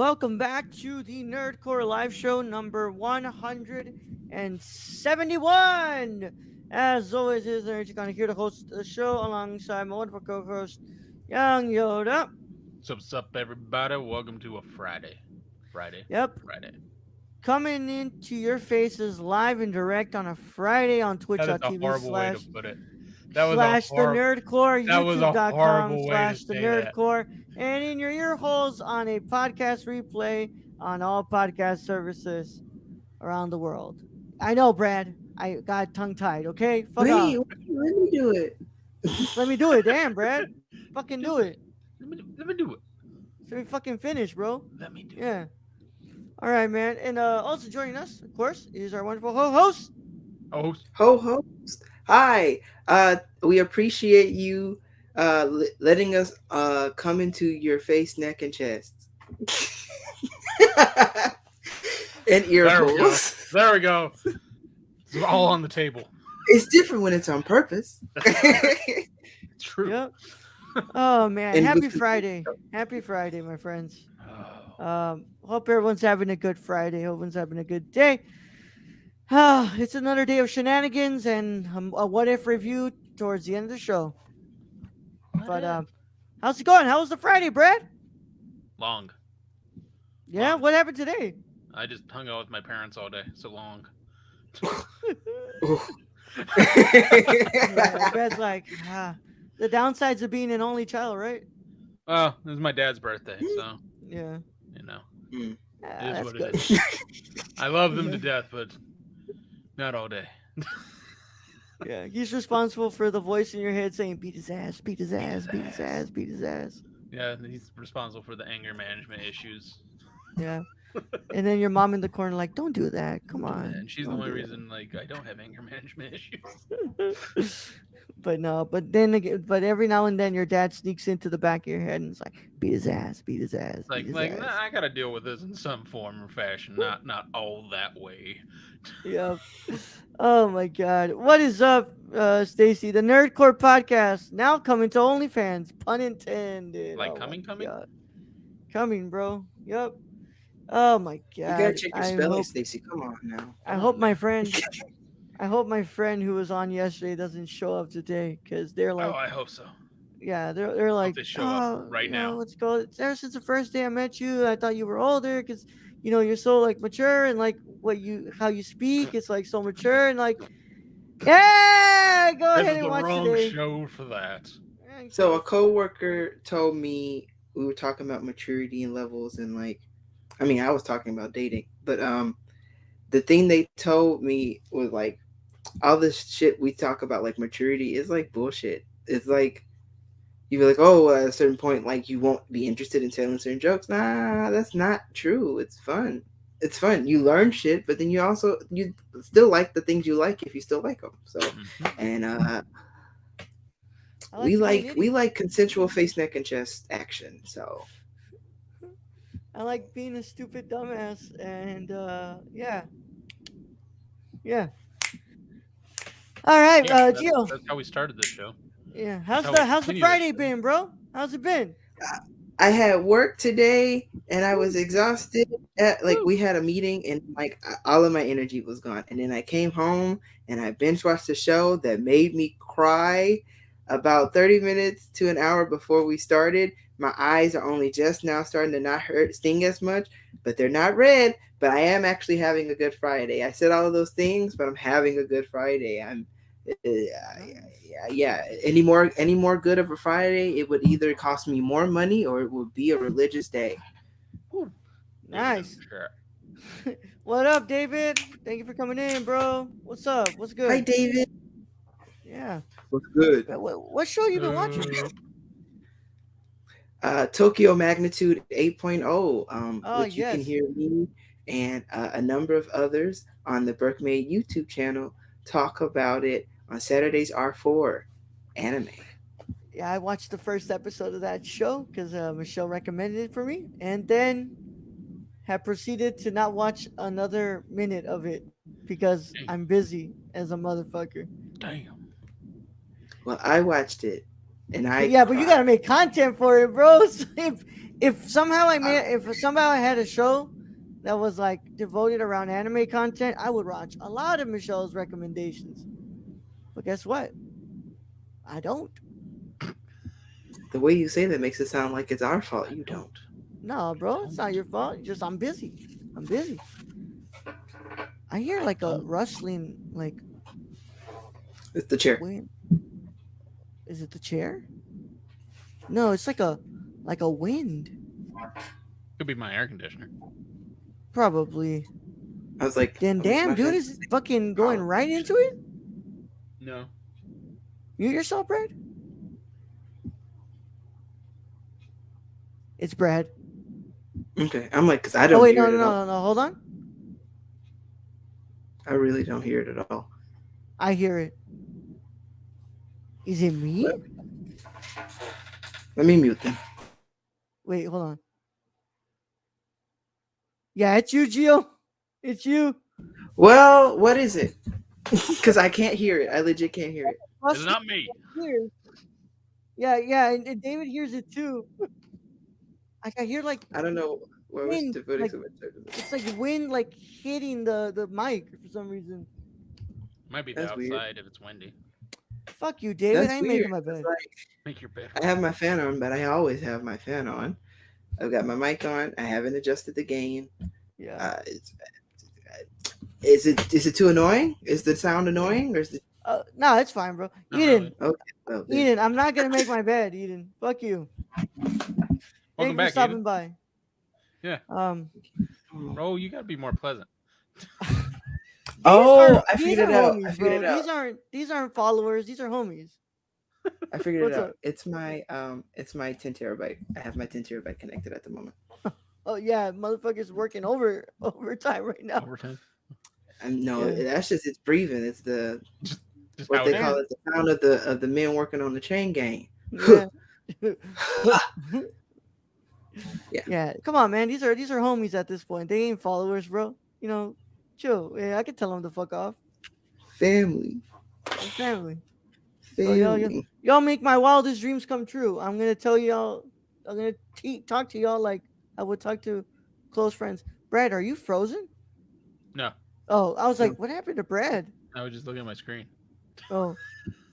welcome back to the Nerdcore Live Show number 171. As always, is Nerd Gonna here to host the show alongside my wonderful co-host, Young Yoda. What's up, everybody? Welcome to a Friday. Friday. Yep, Friday. coming into your faces live and direct on a Friday on That is a twitch.tv horrible way to slash put it. That was a slash the Nerdcore, that was a youtube.com horrible way to slash the say that. Nerdcore, and in your ear holes on a podcast replay on all podcast services around the world. I know, Brad. I got tongue tied. Okay, fuck off. Wait, let me do it. Just let me do it. Damn, Brad. Fucking Do do it. it. Let me do it. So we fucking finish, bro. Let me do it. Yeah. All right, man. And also joining us, of course, is our wonderful host. Oh, Ho host. Hi. We appreciate you letting us come into your face, neck, and chest. And ear there we go. holes. There we go. It's all on the table. It's different when it's on purpose. It's true. Yep. Oh man, And happy with- Friday. Happy Friday, my friends. Oh. Hope everyone's having a good Friday. Hope everyone's having a good day. It's another day of shenanigans and a what if review towards the end of the show. But how's it going? How was the Friday, Brad? Long. Yeah, Long. what happened today? I just hung out with my parents all day. So long. Yeah, Brad's like, the downsides of being an only child, right? Well, it was my dad's birthday, so Yeah. you know. Mm. It is That's what good. it is. I love them Yeah. to death, but not all day. Yeah, he's responsible for the voice in your head saying, beat his ass, beat his ass, beat his ass, beat his ass. Yeah, he's responsible for the anger management issues. Yeah. And then your mom in the corner, like, don't do that. Come on. And she's the Don't only do reason, like, I don't have anger management issues. that." But no, but then again, but every now and then your dad sneaks into the back of your head and it's like, beat his ass, beat his ass, beat his Like, ass. nah, I gotta deal with this in some form or fashion, not all that way. Yep. Oh my God. What is up, Stacy? The Nerdcore podcast now coming to OnlyFans. Pun intended. Like Oh my coming? God. Coming, bro. Yep. Oh my God. You gotta check your I spelling, hope, Stacy. Come on now. I Come hope on, my man. friend. I hope my friend who was on yesterday doesn't show up today because they're Oh, like, I hope so. yeah, they're Hope like, they show up oh, right now. let's go. It's ever since the first day I met you, I thought you were older because, you're so like mature and like how you speak, it's like so mature and like, yeah, go This ahead is and the watch wrong today. show for that. Yeah, So go a coworker told me we were talking about maturity and levels and like, I mean, I was talking about dating, but the thing they told me was like all this shit we talk about like maturity is like bullshit. It's like you be like, oh, at a certain point, like you won't be interested in telling certain jokes. Nah, that's not true. It's fun. It's fun. You learn shit, but then you still like the things you like if you still like them. So, Mhm. and I like to be an we idiot. like consensual face, neck, and chest action. So I like being a stupid dumbass and yeah, yeah. All right, Yeah, Gio. that's how we started this show. Yeah, That's how we how's the continue this Friday show. been, bro? How's it been? I had work today, and I was Woo, exhausted. Like Woo. we had a meeting, and like all of my energy was gone. And then I came home and I binge watched a show that made me cry about 30 minutes to an hour before we started. My eyes are only just now starting to not hurt, sting as much, but they're not red. But I am actually having a good Friday. I said all of those things, but I'm having a good Friday. Yeah. Any more good of a Friday, it would either cost me more money or it would be a religious day. Woo. nice. Sure. What up, David? Thank you for coming in, bro. What's up? What's Hi, good? David. Yeah. What's good? What show you been watching? Tokyo Magnitude 8.0, Oh which you can yes. hear me and a number of others on the Berkmaid YouTube channel talk about it on Saturdays R4 anime. Yeah, I watched the first episode of that show because Michelle recommended it for me, and then have proceeded to not watch another minute of it because Dang. I'm busy as a motherfucker. Damn. Well, I watched it and I Yeah, but you gotta cried. make content for it, bro. So if somehow if somehow I had a show that was like devoted around anime content, I would watch a lot of Michelle's recommendations. But guess what? I don't. The way you say that makes it sound like it's our fault. I You don't. don't. No, bro, it's not your fault. It's just I'm busy. I'm busy. I hear like a Don't. rustling, like It's the chair. wind. Is it the chair? No, it's like a wind. Could be my air conditioner. Probably. I was like, Then I wish damn, my dude fan. is fucking going Oh, right into it. No. Mute yourself, Brad. It's Brad. okay. I'm like, because I Oh don't wait, hear no, it no, at all. no, no. Hold on. I really don't hear it at all. I hear it. Is it me? Let me mute them. Wait, hold on. Yeah, it's you, Gio. It's you. Well, what is it? Because I can't hear it. I legit can't hear it. It's not me. Here. Yeah, yeah, and David hears it too. Like I hear like I don't know why we're wind, devoting like so much time to this. it's like wind, like hitting the mic for some reason. Might be the That's weird. outside if it's windy. Fuck you, David. That's I ain't weird. making my It's bed. like, Make your bed. I have my fan on, but I always have my fan on. I've got my mic on. I haven't adjusted the gain. Yeah. Is it too annoying? Is the sound annoying, or is it No, it's fine, bro. Not Eden, really. okay? Well, then, Eden, I'm not gonna make my bed, Eden. Fuck you. Thanks Welcome for back, stopping Eden. by. Yeah. Oh, you gotta be more pleasant. oh, I These figured are it out. I homies, figured bro. it out. These aren't followers. These are homies. I figured it What's out. up? It's my 10 terabyte. I have my 10 terabyte connected at the moment. Oh yeah, motherfuckers working overtime right now. Overtime. And no, Yeah. that's just it's breathing. It's the Just what how they it call is. it, the sound of the men working on the chain gang. Yeah. Yeah. Yeah. Come on, man. These are homies at this point. They ain't followers, bro. You know, chill. Yeah, I can tell them to fuck off. Family, We're family. So family. y'all make my wildest dreams come true. I'm gonna tell y'all. I'm gonna talk to y'all like I would talk to close friends. Brad, are you frozen? No, Oh, I was No. like, what happened to Brad? I was just looking at my screen. Oh,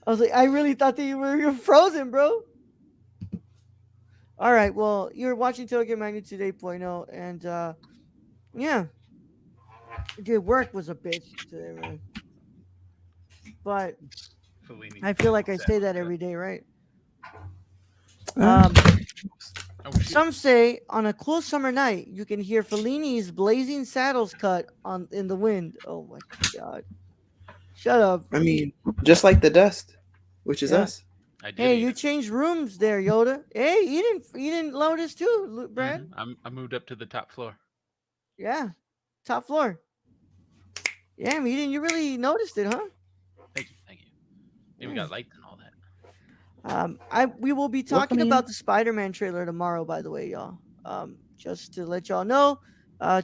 I was like, I really thought that you're frozen, bro. All right, well, you're watching Tokyo Magnitude 8.0, and yeah, dude, work was a bitch today, man. But Fellini. I feel like I Sad say about that every day, right? Uh, Oh, shit. Some say on a cool summer night you can hear Fellini's Blazing Saddles cut on in the wind. Oh my god! Shut up. I mean, just like the dust, which is Yeah. us. I did. Hey, eat you it. changed rooms there, Yoda. Hey, you didn't notice too, Brad. I moved up to the top floor. Yeah, top floor. Yeah, Eden, you really noticed it, huh? Thank you. Thank you. Even Yeah. got lights and all that. We will be Welcome talking in. about the Spider-Man trailer tomorrow, by the way, y'all. Just to let y'all know,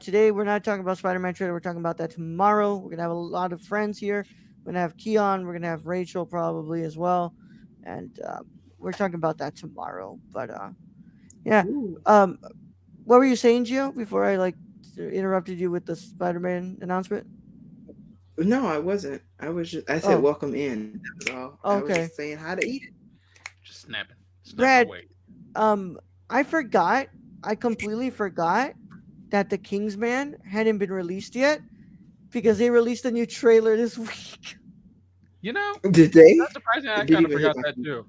today we're not talking about Spider-Man trailer. We're talking about that tomorrow. We're gonna have a lot of friends here. We're gonna have Keon. We're gonna have Rachel probably as well, and we're talking about that tomorrow. But yeah. Ooh. What were you saying, Gio? Before I interrupted you with the Spider-Man announcement. No, I wasn't. I was just. I said Oh, welcome in. That was all. I was okay. just saying how to eat it. Just snapping. Snap Brad, away. I forgot. I completely forgot that the Kingsman hadn't been released yet because they released a new trailer this week. You know, Did they? not surprising. I It didn't kind of even hit forgot my that feed. too.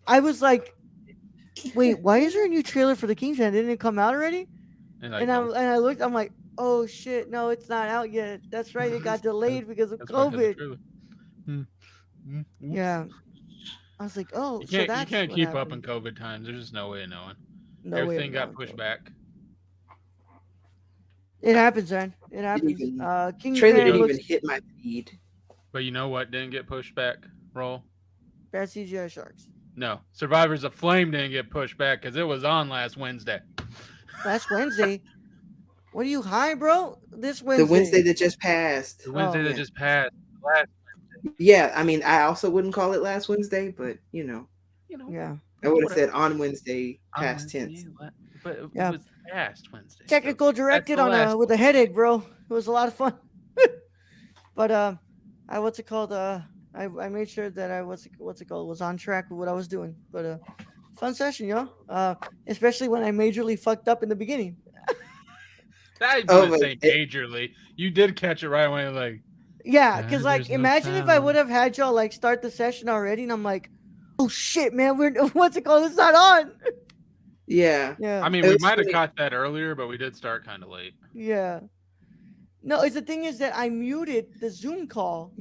I was like, wait, why is there a new trailer for the Kingsman? Didn't it come out already? And And I looked, I'm like, oh shit, no, it's not out yet. That's right, it got delayed because of that's why I had the COVID. trailer. Oops. Yeah. I was like, oh, You so can't that's what keep up in happened. COVID times. There's just no way of knowing. No way of Everything got knowing, pushed bro. back. It happens, man. It Didn't happens. even trailer Kingsman didn't looks even hit my feed. But you know what didn't get pushed back? Roll. bad CGI sharks. No, Survivors of Flame didn't get pushed back because it was on last Wednesday. Last Wednesday. What are you high, bro? This The Wednesday. Wednesday that just passed. The Wednesday Oh. that Yeah. just passed. Last Yeah, I mean, I also wouldn't call it last Wednesday, but You know, Yeah. I would have whatever. said on Wednesday, On past Wednesday, tense. but it Yeah. was past Wednesday, so Technical that's directed the on a last with a Wednesday. headache, bro. It was a lot of fun. But I what's it called? I made sure that I what's it called was on track with what I was doing. But fun session, yo. Especially when I majorly fucked up in the beginning. I Oh wouldn't my! say majorly. You did catch it right away, like, Yeah, cause like there's no imagine if I would sound. have had y'all like start the session already, and I'm like, oh shit, man, we're what's it called? It's not on. Yeah, Yeah, I mean, it we was might have funny. caught that earlier, but we did start kind of late. yeah. No, it's the thing is that I muted the Zoom call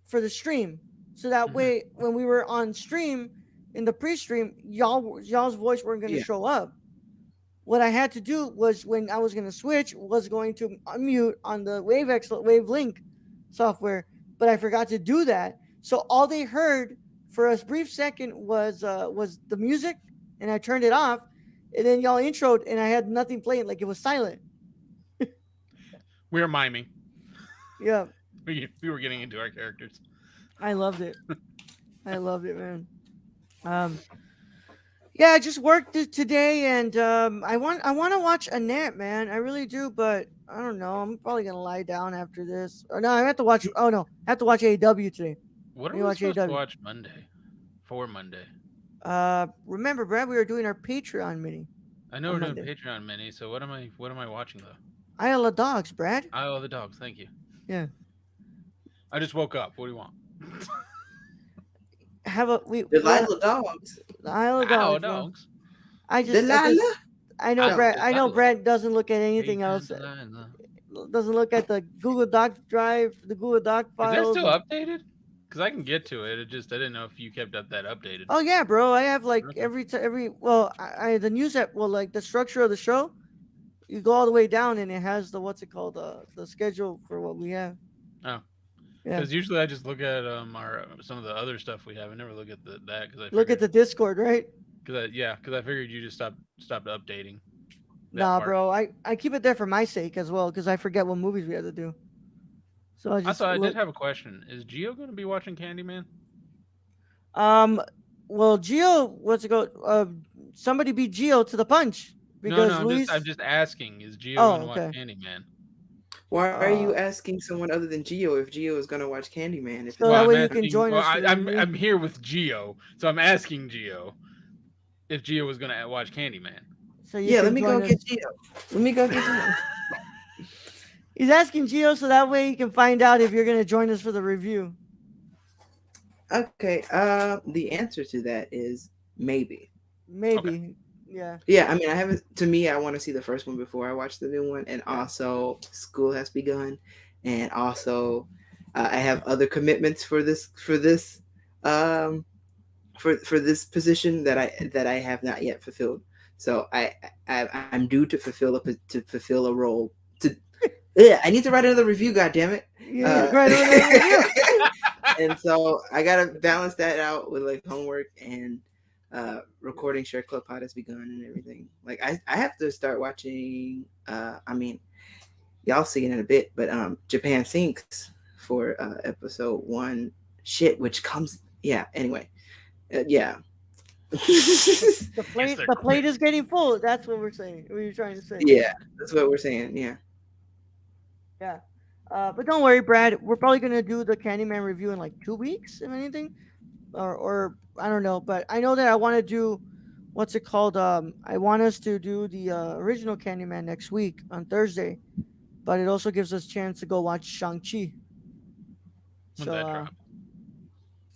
for the stream, so that Hmm. way when we were on stream in the pre-stream, y'all's voice weren't going to Yeah, show up. What I had to do was when I was going to switch was going to unmute on the WaveLink software, but I forgot to do that. So all they heard for a brief second was the music, and I turned it off, and then y'all introed, and I had nothing playing, like it was silent. We were miming. Yeah, We were getting into our characters. I loved it. I loved it, man. Um, yeah, I just worked today, and I want to watch Annette, man. I really do, but I don't know. I'm probably gonna lie down after this. Or no, I have to watch. Oh no, I have to watch AEW today. What Let are me we watch supposed to AEW. watch Monday? For Monday. Remember, Brad, we were doing our Patreon mini I know on we're doing Monday. Patreon mini, so what am I watching though? Isle of Dogs, Brad. Isle of the Dogs, thank you. Yeah, I just woke up. What do you want? have a we well Delilah dogs. the Isle of Isle of Dogs, bro. Dogs. Delilah. I know I'm Brad. I know Delilah. Brad doesn't look at Hey, anything I'm else. Delilah. Doesn't look at the Google Doc drive, the Google Doc Is that files, still and updated? Because I can get to it. I didn't know if you kept up that updated. oh yeah, bro. I have like Okay. every well, I the news app well like the structure of the show. You go all the way down and it has the what's it called the schedule for what we have. Oh, Yeah, because usually I just look at our some of the other stuff we have. I never look at that because I look at figured the Discord, right? because I figured you just stopped updating that Nah, part. bro. I keep it there for my sake as well because I forget what movies we have to do. So I just Also, I did look. have a question. Is Geo going to be watching Candyman? Um, well, Geo, what's it called? Somebody beat Geo to the punch No, no. because I'm Luis. just asking. Is Geo going Oh, to watch okay. Candyman? Why are you Uh, asking someone other than Geo if Geo is gonna watch Candyman? If so it's Well, that I'm way you can asking. join Well, us for the review. I'm here with Geo, so I'm asking Geo if Geo was going to watch Candyman. So you yeah, let can me go join get us. Geo. Let me go get Geo. He's asking Geo so that way he can find out if you're gonna join us for the review. Okay. The answer to that is maybe. Okay. Maybe. Yeah. Yeah, I mean, I haven't. To me, I want to see the first one before I watch the new one, and Yeah. also school has begun, and also I have other commitments um for this position that I have not yet fulfilled. So I'm due to fulfill a role. To Yeah, I need to write another review. God damn it! You need to Uh, write another review. and so I gotta balance that out with like homework and recording Share Club Pod has begun and everything. Like I have to start watching. I mean, y'all see it in a bit, but Japan Sinks for episode one. Shit, which comes yeah. Anyway, yeah. The I guess plate they're the plate quick. is getting full. That's what we're saying. What you're trying to say. Yeah, that's what we're saying. Yeah. Yeah. But don't worry, Brad. We're probably gonna do the Candyman review in like 2 weeks, if anything, or I don't know. But I know that I want to do what's it called? I want us to do the original Candyman next week on Thursday. But it also gives us chance to go watch Shang Chi. When's So that drop?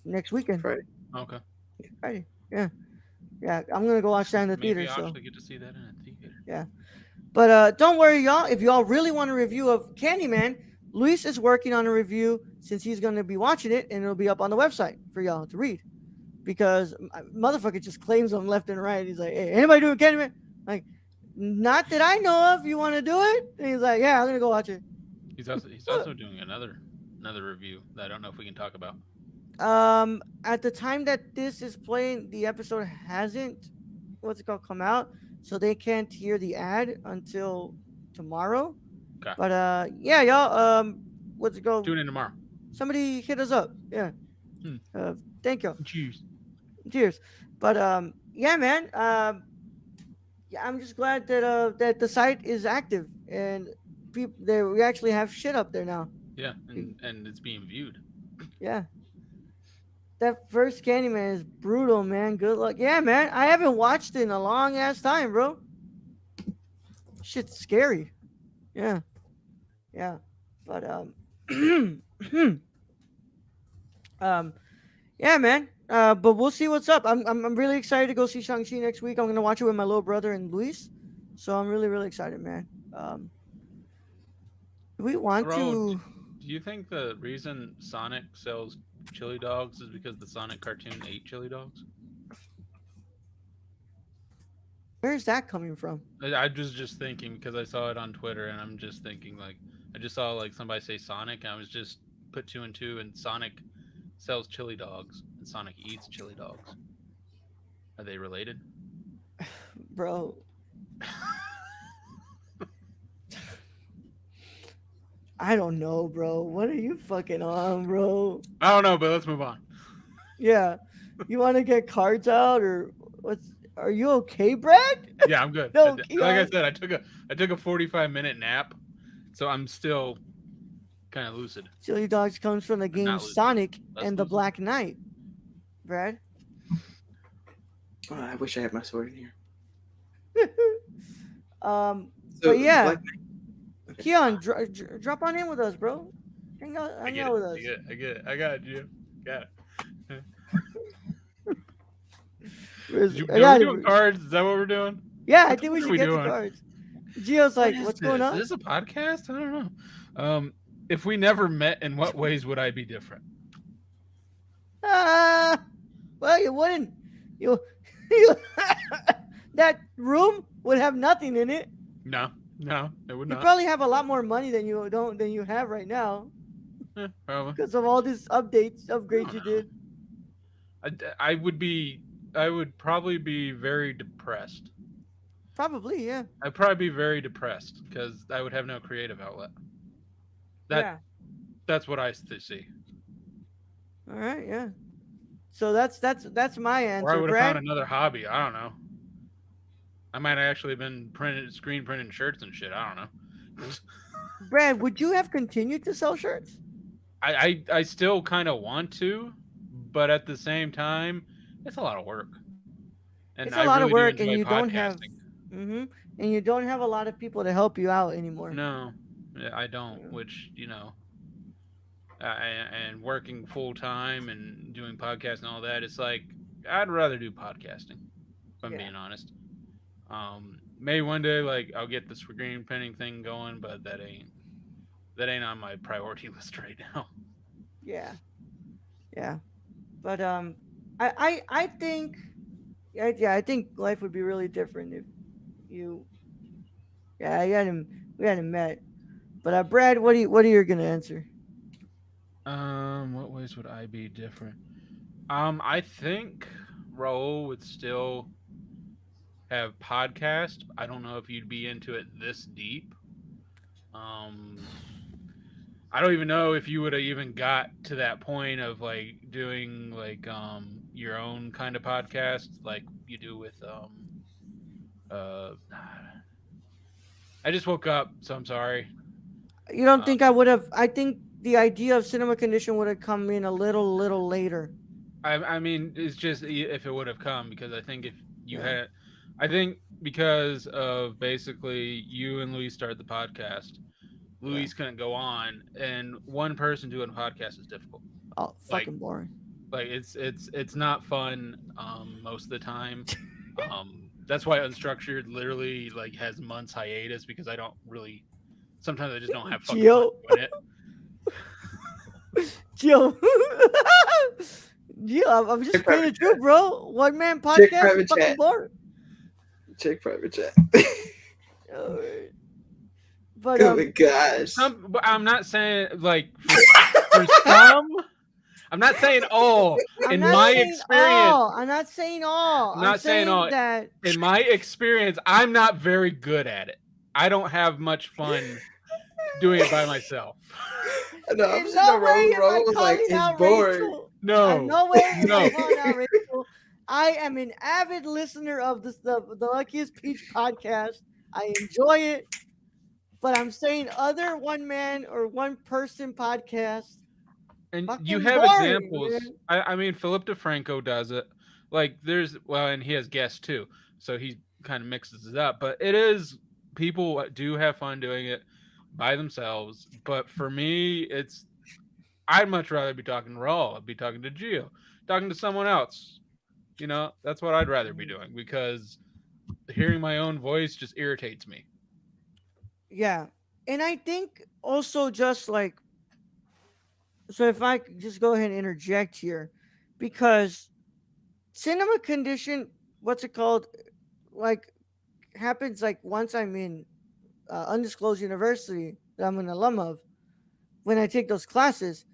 next weekend, Friday. Okay. Friday. Yeah, yeah. I'm gonna go watch that in the Maybe theater. I'll So actually get to see that in a theater. yeah. But don't worry, y'all. If y'all really want a review of Candyman, Luis is working on a review since he's going to be watching it, and it'll be up on the website for y'all to read. Because motherfucker just claims them left and right. He's like, "Hey, anybody doing Candyman?" Like, not that I know of. You want to do it? And he's like, "Yeah, I'm gonna go watch it." He's also doing another review that I don't know if we can talk about. At the time that this is playing, the episode hasn't what's it called come out, so they can't hear the ad until tomorrow. Okay. But yeah, y'all. What's it called? Tune in tomorrow. Somebody hit us up. Yeah. Hmm. Thank you. Cheers. Cheers. But yeah, man. Yeah, I'm just glad that that the site is active and people there. We actually have shit up there now. Yeah, We- and it's being viewed. Yeah. That first Candyman is brutal, man. Good luck. Yeah, man. I haven't watched it in a long ass time, bro. Shit's scary. Yeah. Yeah. But um yeah, man. But we'll see what's up. I'm really excited to go see Shang-Chi next week. I'm gonna watch it with my little brother and Luis. So I'm really, really excited, man. Do we want Bro, to do you think the reason Sonic sells chili dogs is because the Sonic cartoon ate chili dogs? where's that coming from? I was just thinking because I saw it on Twitter, and I'm just thinking like I just saw like somebody say Sonic, and I was just put two and two, and Sonic sells chili dogs, and Sonic eats chili dogs. Are they related? Bro, I don't know, bro. What are you fucking on, bro? I don't know, but let's move on. Yeah. You want to get cards out or what's are you okay, Brad? Yeah, I'm good. No, Like Keon. I said, I took a 45-minute nap, so I'm still kind of lucid. Chili Dogs comes from the game not lucid. Sonic Less and the lucid. Black Knight. Brad? Oh, I wish I had my sword in here. um, So, but yeah, Black Keon, drop on in with us, bro. Hang I out get with it. us. I get it. I got it, Jim. Got it. I Are got we it. doing cards? Is that what we're doing? Yeah, I What think the we fuck are should we get the doing? cards. Gio's like, What what's is going this? on? Is this a podcast? I don't know. If we never met, in what ways would I be different? Well, you wouldn't. You, you that room would have nothing in it. No, it would You not. probably have a lot more money than you have right now Probably. because of all these upgrades No. you did. I would probably be very depressed. Probably, yeah. I'd probably be very depressed because I would have no creative outlet. Yeah. That's what I see. All right, yeah. So that's my answer, Or I would have Brad. found another hobby. I don't know. I might have actually been screen printing shirts and shit. I don't know. Brad, would you have continued to sell shirts? I still kind of want to, but at the same time, it's a lot of work. And It's I a lot of really do work, and enjoy you don't have, podcasting. and you don't have a lot of people to help you out anymore. No, I don't. Which and working full time and doing podcasts and all that, it's like I'd rather do podcasting. If I'm being honest. Maybe one day like I'll get the screen printing thing going, but that ain't on my priority list right now. Yeah. But I think I think life would be really different if you we hadn't met. But Brad, what are you gonna answer? What ways would I be different? I think Raul would still have podcast. I don't know if you'd be into it this deep. I don't even know if you would have even got to that point of like doing like your own kind of podcast like you do with I just woke up, so I'm sorry. You don't think I would have? I think the idea of cinema condition would have come in a little later. I mean, it's just if it would have come because I think if you had, I think because of basically you and Luis started the podcast, Luis couldn't go on, and one person doing a podcast is difficult. Oh, fucking boring. Like it's not fun most of the time. That's why Unstructured literally like has months hiatus because I don't really. Sometimes I just don't have fucking fun doing it. Gio, I'm just saying the truth, bro. One man podcast is fucking boring. Check private chat. Alright. But oh my gosh. But I'm not saying like for some. I'm not saying all. In my experience, I'm not saying all. I'm not saying all. That in my experience, I'm not very good at it. I don't have much fun doing it by myself. No, I'm In sitting no there, way Raul. am I Raul was like, calling it's out boring. Rachel. No, No way am I no. calling out Rachel. I am an avid listener of the Luckiest Peach podcast. I enjoy it, but I'm saying other one man or one person podcasts And you fucking have boring, examples. man. I mean, Philip DeFranco does it. Like, there's, well, and he has guests too. So he kind of mixes it up. But it is, people do have fun doing it by themselves. But for me, I'd much rather be talking to Raul. I'd be talking to Gio, talking to someone else. That's what I'd rather be doing because hearing my own voice just irritates me. Yeah. And I think also just like, so if I could just go ahead and interject here, because cinema condition, what's it called? Like, happens like once I'm in undisclosed university that I'm an alum of when I take those classes.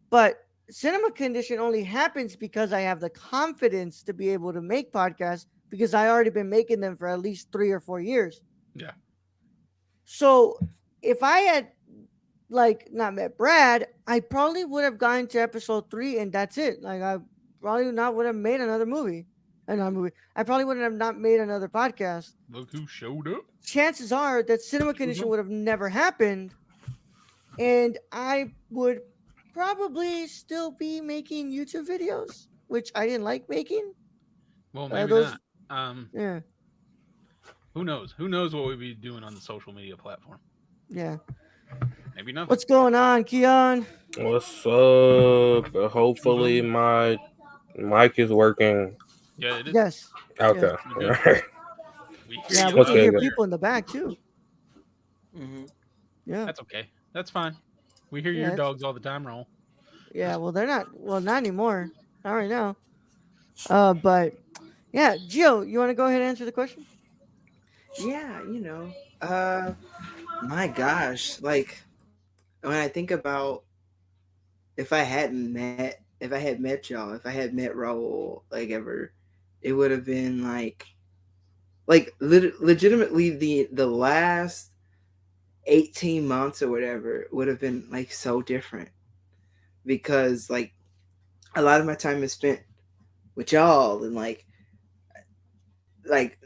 But cinema condition only happens because I have the confidence to be able to make podcasts because I already been making them for at least 3 or 4 years. Yeah. So if I had like not met Brad, I probably would have gotten to episode 3 and that's it. Like I probably not would have made another movie. Another movie. I probably would have not made another podcast. Look who showed up. Chances are that cinema condition would have never happened, and I would probably still be making YouTube videos, which I didn't like making. Well, maybe Those, not. Um, yeah, who knows? Who knows what we'd be doing on the social media platform? yeah. Maybe nothing. What's going on, Keon? What's up? Hopefully my mic is working. Yeah, it is. Yes. Okay. You're good. We hear Yeah, you. we What's can hear good? people in the back too. Mm-hmm. Yeah, That's okay. That's fine. We hear Yeah, your it's- dogs all the time, Raul. yeah. Well, they're not. Well, not anymore. Not right now. But yeah, Gio, you want to go ahead and answer the question? Yeah, my gosh, like when I think about if I had met y'all, if I had met Raul, like ever, it would have been legitimately the last 18 months or whatever would have been like so different because like a lot of my time is spent with y'all and like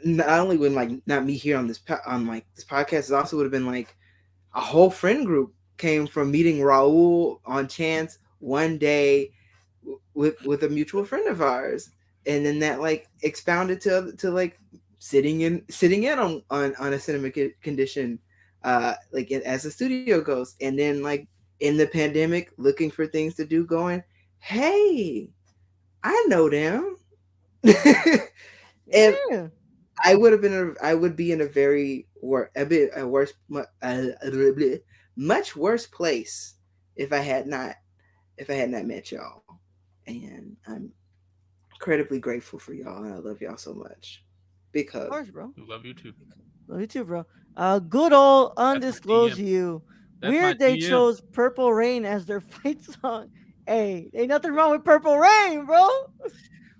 not only when like not me here on on like this podcast, it also would have been like a whole friend group came from meeting Raul on chance one day with a mutual friend of ours, and then that like expounded to like sitting in on a cinema condition, like as a studio ghost, and then like in the pandemic looking for things to do, going, hey, I know them. And Yeah. I would be in a much worse place if I had not met y'all. And I'm incredibly grateful for y'all, and I love y'all so much. Because Of course, bro. We love you too. Love you too, bro. Good old my undisclosed DM. you. That's my Weird they DM. chose Purple Rain as their fight song. Hey, ain't nothing wrong with Purple Rain, bro.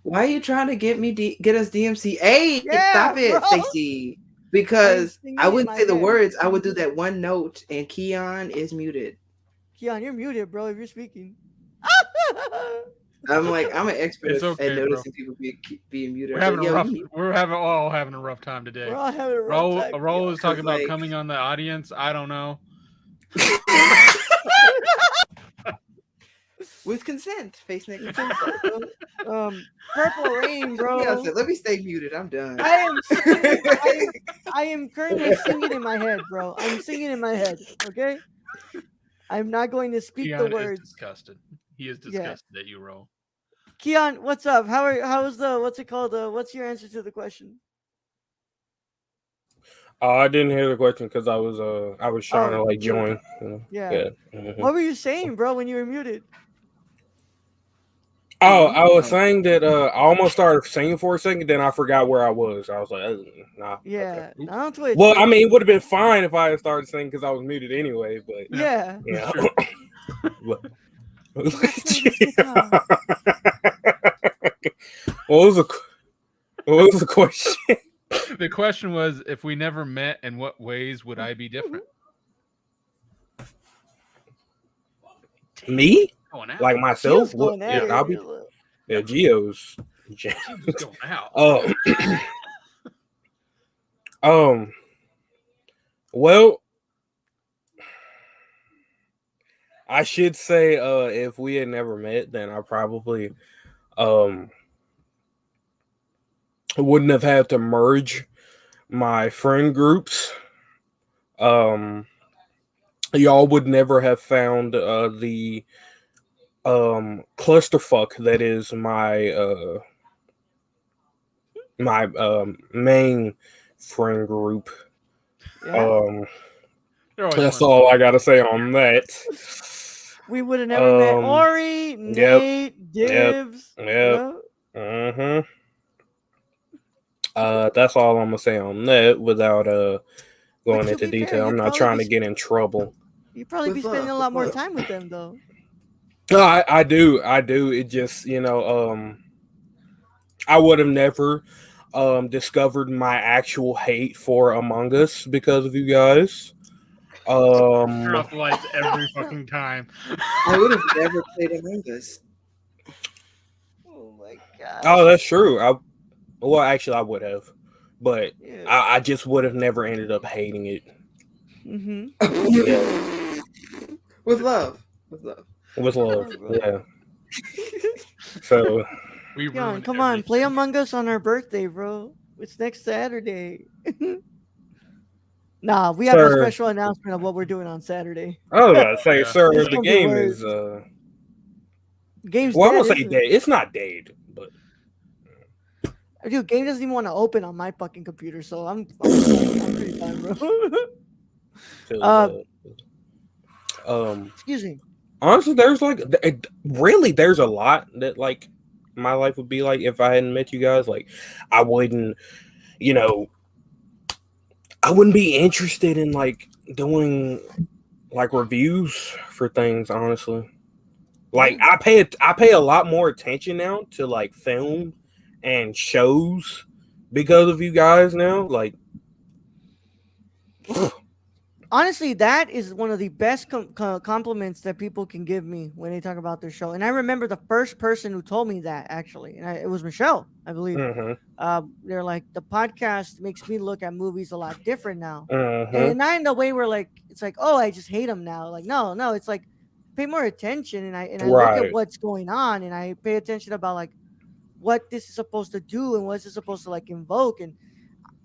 why are you trying to get us DMCA? Yeah, Stop it, bro. Stacey. Because singing I in wouldn't my say the head. words. I would do that one note, and Keon is muted. Keon, you're muted, bro, if you're speaking. I'm an expert It's okay, at bro. noticing people being muted. We're having But, a yo, rough. you- We're all having a rough time today. We're all having a rough Raul, time. Raul is talking about like- coming on the audience. I don't know. with consent, face naked. Purple Rain, bro. Yeah, said, let me stay muted. I'm done. I am singing, I am currently singing in my head, bro. I'm singing in my head. Okay. I'm not going to speak Keon the is words. disgusted. He is Yeah. disgusted at you, Raul. Keon, what's up? How's the what's it called? What's your answer to the question? I didn't hear the question because I was trying to like muted. join. Yeah. Mhm. What were you saying, bro, when you were muted? Oh, I was saying that I almost started singing for a second, then I forgot where I was. I was like, nah. Yeah. Okay. Not on Twitch. Well, bro. I mean, it would have been fine if I had started singing because I was muted anyway. But Yeah. yeah. Sure. But- Let's play this guitar. what was the question? The question was, if we never met, in what ways would I be different? Me? Going out. Like Gio's myself? What? going Yeah. at I'll be. it. Yeah, Geo's. She was going out. Oh. Well, I should say, if we had never met, then I probably wouldn't have had to merge my friend groups. Y'all would never have found the clusterfuck that is my main friend group. Yeah. That's all I gotta say on that. We would have never met Ori, Yep. Nate, Dibs. Yep. Yeah. That's all I'm gonna say on that without But going to into be fair, detail. I'm not trying to get in trouble. you'd probably be With spending love, a lot with more love. time with them though. No, I do. It just, I would have never discovered my actual hate for Among Us because of you guys. Turn off the lights every fucking time. I would have never played Among Us. Oh my god. Oh, that's true. Actually, I would have, but Yeah. I just would have never ended up hating it. Mm-hmm. With love. With love. With love, Oh, bro. yeah. So We Keon, ruined come on, play everything. Among Us on our birthday, bro. It's next Saturday. Nah, we have a Sir. special announcement of what we're doing on Saturday. I was about to say, Yeah. sir, It's the gonna be game words. is Game's well, I'm dead, gonna say isn't dead. it? It's not dead, but Dude, game doesn't even want to open on my fucking computer, so I'm pretty done, bro. 'cause, Excuse me. honestly, there's like really there's a lot that like my life would be like if I hadn't met you guys. Like I wouldn't, you know, I wouldn't be interested in like doing like reviews for things. Honestly, like I pay a lot more attention now to like film and shows because of you guys now. Like. Honestly, that is one of the best compliments that people can give me when they talk about their show. And I remember the first person who told me that actually, and it was Michelle, I believe. They're like, the podcast makes me look at movies a lot different now, and not in the way where like it's like, oh, I just hate them now. Like, no, it's like pay more attention, and I look at Right. what's going on, and I pay attention about like what this is supposed to do and what's it supposed to like invoke, and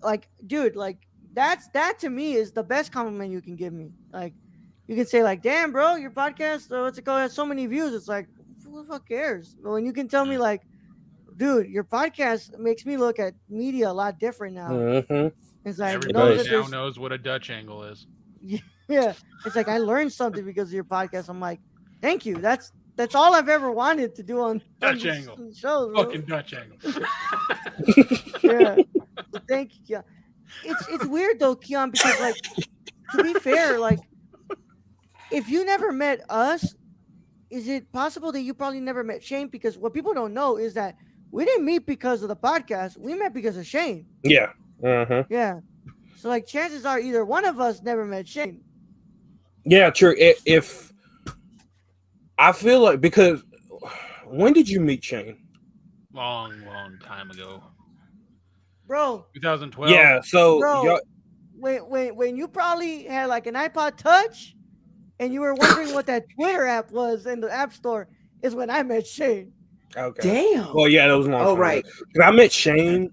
like, dude, like that to me is the best compliment you can give me. Like, you can say like, damn, bro, your podcast, what's it called, has so many views. It's like, who the fuck cares? But when you can tell me like, dude, your podcast makes me look at media a lot different now. It's like, know Everybody that now there's knows what a Dutch angle is. yeah, it's like I learned something because of your podcast. I'm like, thank you. That's all I've ever wanted to do on Dutch this angle. show, bro. Fucking Dutch angle. Yeah. So thank you, Keon. It's weird though, Keon, because like, to be fair, like if you never met us, is it possible that you probably never met Shane? Because what people don't know is that we didn't meet because of the podcast. We met because of Shane. Yeah. Yeah. So like chances are either one of us never met Shane. Yeah, true. If I feel like because when did you meet Shane? Long time ago. Bro. 2012. Yeah, so Bro, when you probably had like an iPod Touch and you were wondering what that Twitter app was in the App Store is when I met Shane. okay. Damn. Well, yeah, that was a long time. Oh, right. I met Shane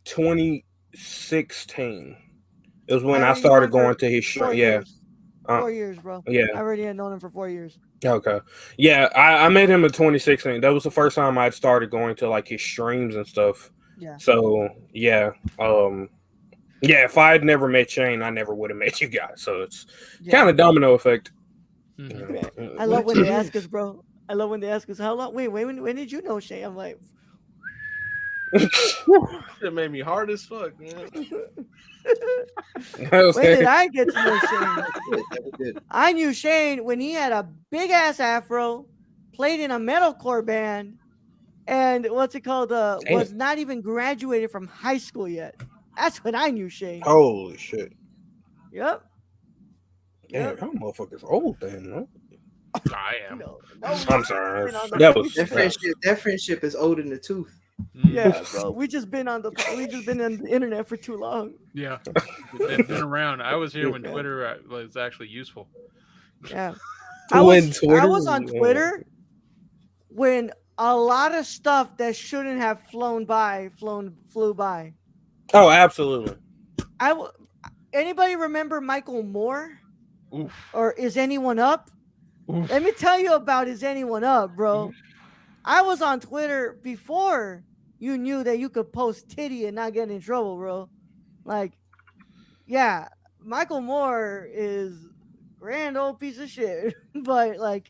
2016. It was when I already knew started him for going to his show. 4 Yeah. years. 4 years, bro. Yeah. I already had known him for 4 years. Okay. Yeah, I met him in 2016. That was the first time I'd started going to like his streams and stuff. Yeah. So yeah. Yeah, if I had never met Shane, I never would have met you guys. So it's kind of domino effect. I love when they ask us, bro. I love when they ask us, how long? Wait, when did you know Shane? I'm like, It made me hard as fuck, man. when did I get to know Shane? That was good. I knew Shane when he had a big ass afro, played in a metalcore band, and what's it called? Was not even graduated from high school yet. That's when I knew Shane. Holy shit. Yep. Damn, y'all motherfuckers old then, huh? I am. No, we I'm just sorry. been on the That we was just That friendship is old in the tooth. Mm, yeah, bro. We just been on the internet for too long. yeah, been around. I was here when Yeah. Twitter was actually useful. Yeah. when I Twitter. was on Twitter when a lot of stuff that shouldn't have flew by. Oh, absolutely. I w- Anybody remember Michael Moore Oof, or Is Anyone Up? oof. Let me tell you about Is Anyone Up, bro. I was on Twitter before you knew that you could post titty and not get in trouble, bro. Like, yeah, Michael Moore is grand old piece of shit. But like,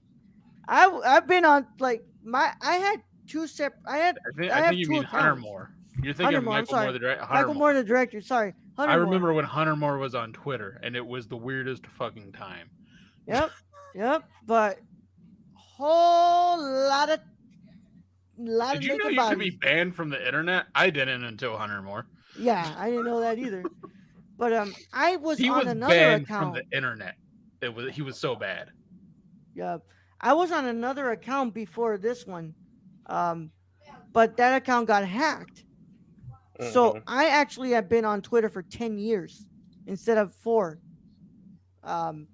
I've been on like I had two separate. I I think have you two mean Hunter accounts. Moore. You're thinking Hunter of Moore. I'm Michael Moore, sorry, the director. Hunter Michael Moore. Moore, the director. Sorry, I Hunter Moore. remember when Hunter Moore was on Twitter, and it was the weirdest fucking time. Yep, yep. But whole lot of Did you know naked you could be bodies. banned from the internet? I didn't until Hunter Moore. Yeah, I didn't know that either. But I was He on was another banned from account. the internet. He was so bad. Yeah, I was on another account before this one, um, but that account got hacked. So Mhm. I actually have been on Twitter for 10 years instead of 4. Um,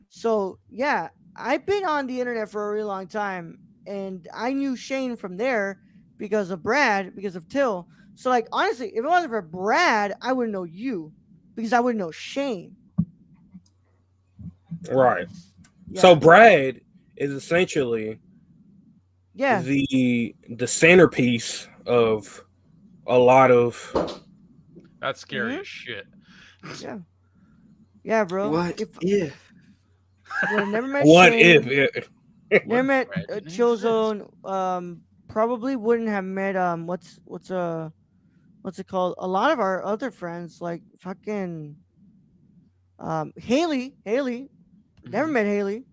so yeah, I've been on the internet for a really long time, and I knew Shane from there because of Brad, because of Till. So like honestly, if it wasn't for Brad, I wouldn't know you because I wouldn't know Shane. Right. So Yeah, Brad is essentially yeah, the centerpiece of a lot of. That's scary hmm as shit. yeah, yeah, bro. What If if? would have never met What Shane, if? What never if met Brad didn't exist? Chillzone, probably wouldn't have met what's it called? A lot of our other friends like fucking Haley. Never Mhm. met Haley.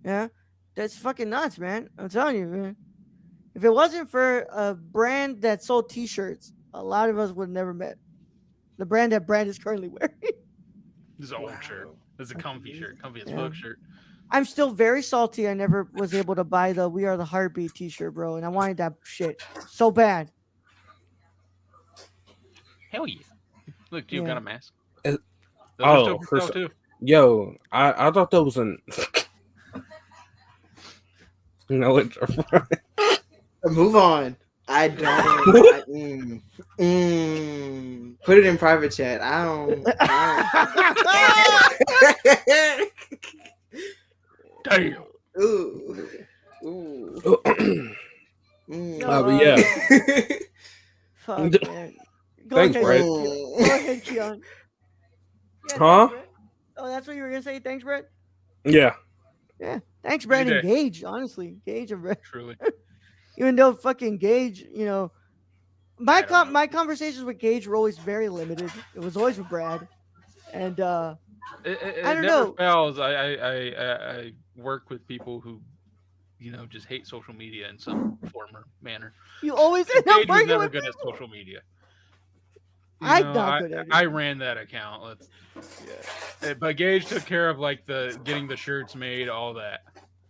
Yeah. That's fucking nuts, man. I'm telling you, man. If it wasn't for a brand that sold t-shirts, a lot of us would have never met. The brand that Brand is currently wearing. This is an old shirt. This is a That's comfy amazing. shirt, comfy as Yeah. fuck shirt. I'm still very salty. I never was able to buy the We Are the Heartbeat t-shirt, bro. And I wanted that shit so bad. Hell yeah! Look, you got Yeah. a mask. Uh, Those are still Oh, for for sale too. yo, I thought that was an. No, it's Move on. I don't. I, put it in private chat. I don't. Damn. Ooh. Ooh. But yeah. Fuck, man. Go Thanks, ahead, Brad. Keon. Go ahead, Keon. Yeah, Huh? thanks, Brett. Oh, that's what you were gonna say. Thanks, Brett. Yeah. Yeah, thanks, Any Brett. And day. Gage, honestly, Gage and Brett. Truly. Even though fucking Gage, I don't know. my conversations with Gage were always very limited. It was always with Brad, and I It don't never know. fails. I work with people who, just hate social media in some form or manner. You always And end up Gage was working never with good at people. social media. I'm not good at it. I ran that account. But Gage took care of like the getting the shirts made, all that.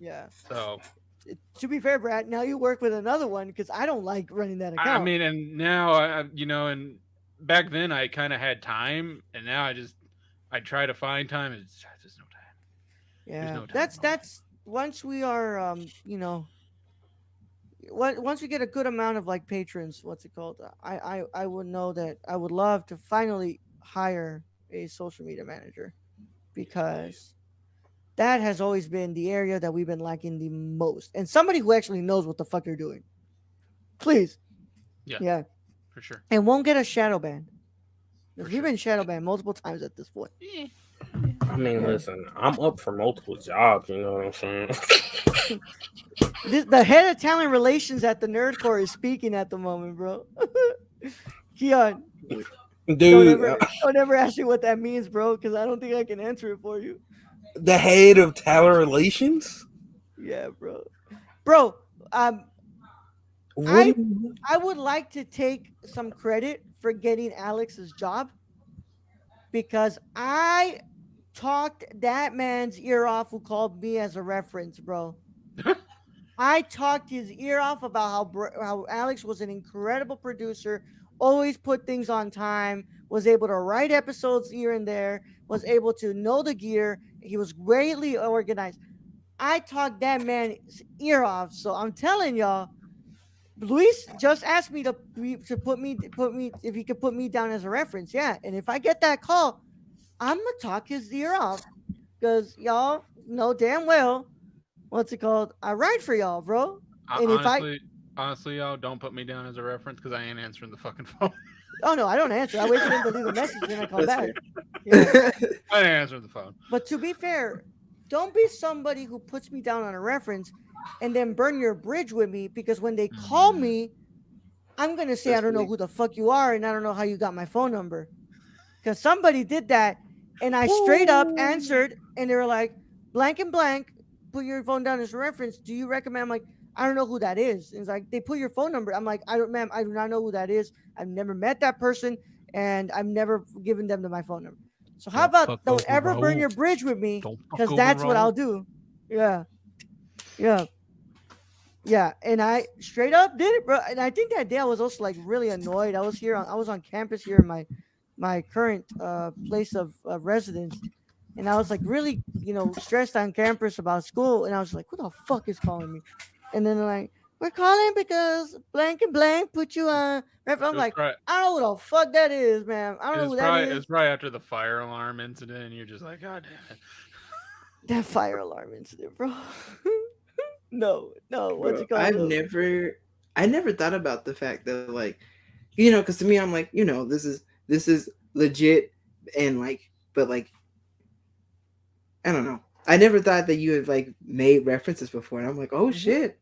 Yeah. So To be fair, Brad, now you work with another one because I don't like running that account. I mean, and now and back then I kind of had time, and now I try to find time, and it's just no time. yeah, no time. that's once we are once we get a good amount of like patrons, what's it called? I would know that I would love to finally hire a social media manager because that has always been the area that we've been lacking the most, and somebody who actually knows what the fuck they're doing. Please, Yeah, yeah, for sure. and won't get a shadow ban. For We've sure. been shadow banned multiple times at this point. I mean, listen, I'm up for multiple jobs. You know what I'm saying? The head of talent relations at the Nerd Core is speaking at the moment, bro. Keon, Dude, don't ever ask me what that means, bro, because I don't think I can answer it for you. the head of talent relations. Yeah, bro. Bro, What I do you- I would like to take some credit for getting Alex's job because I talked that man's ear off who called me as a reference, bro. I talked his ear off about how Alex was an incredible producer, always put things on time, was able to write episodes here and there, was able to know the gear. He was greatly organized. I talked that man's ear off. So I'm telling y'all, Luis just asked me to put me if he could put me down as a reference. Yeah, and if I get that call, I'm gonna talk his ear off because y'all know damn well what's it called. I write for y'all, bro. And if I Honestly, y'all don't put me down as a reference because I ain't answering the fucking phone. oh no, I don't answer. I wait for them to leave a message and I come That's back. fair. Yeah. I ain't answering the phone. But to be fair, don't be somebody who puts me down on a reference and then burn your bridge with me because when they call me, I'm gonna say I don't know Especially- who the fuck you are and I don't know how you got my phone number. Because somebody did that and I straight up answered and they were like, blank and blank, put your phone down as a reference. Do you recommend? I'm like, I don't know who that is. And it's like they put your phone number. I'm like, I don't, ma'am, I do not know who that is. I've never met that person and I've never given them to my phone number. So how Don't about fuck don't over ever burn Raul. your bridge with me? Don't fuck Because over that's what Raul. I'll do. Yeah. Yeah. Yeah. And I straight up did it, bro. And I think that day I was also like really annoyed. I was on campus here in my current place of residence. And I was like really, stressed on campus about school. And I was like, who the fuck is calling me? And then they're like, we're calling because blank and blank put you on. I'm It was like, probably, I don't know who the fuck that is, man. I don't know who that it is. was probably after the fire alarm incident, and you're just like, God damn it. That fire alarm incident, bro. No, what's Bro, it called? No. I never thought about the fact that like, because to me I'm like, this is legit and like, but like, I don't know. I never thought that you had like made references before, and I'm like, oh Mhm. shit.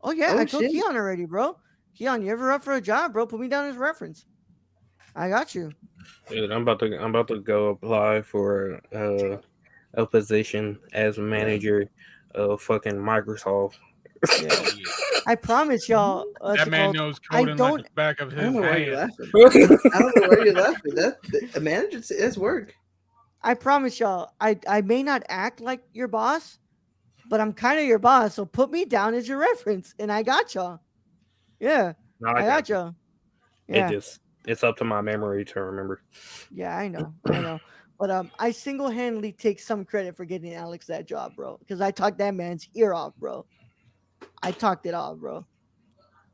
Oh yeah, Oh, I told shit. Keon already, bro. Keon, you ever up for a job, bro? Put me down as reference. I got you. Dude, I'm about to go apply for a position as manager of fucking Microsoft. Yeah. Oh, yeah. I promise y'all. What's That it man called? knows I coding like don't. the back of I his don't know why you're hand. laughing. I don't know why you're laughing. That a manager, that's work. I promise y'all. I may not act like your boss, but I'm kind of your boss. So put me down as your reference, and I got y'all. Yeah, No, I got you. y'all. Yeah, It's up to my memory to remember. yeah, I know. But I single-handedly take some credit for getting Alex that job, bro, because I talked that man's ear off, bro. I talked it off, bro.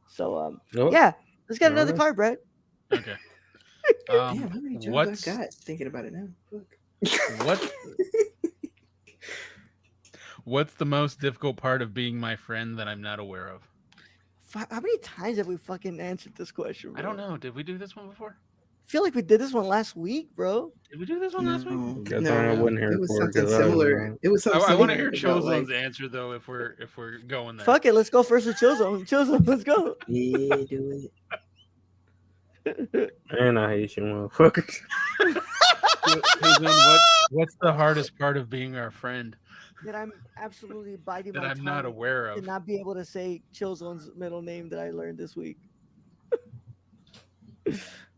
So Nope. yeah, let's get another Alright. card, Brett. Okay. Damn, how many jobs What's I got? Thinking about it now. Fuck. what? What's the most difficult part of being my friend that I'm not aware of? How many times have we fucking answered this question, bro? I don't know. Did we do this one before? I feel like we did this one last week, bro. Did we do this one last week? No, That's why I wasn't here it was for it, something 'cause I was similar. wrong. It was something I want to similar hear about, Chillzone's like, answer though. If we're going there. Fuck it, let's go first with Chillzone. Chillzone, let's go. yeah, do it. And I hate you, motherfuckers. Chillzone, what's the hardest part of being our friend That I'm absolutely biting that my I'm tongue not aware to of? not be able to say Chillzone's middle name that I learned this week.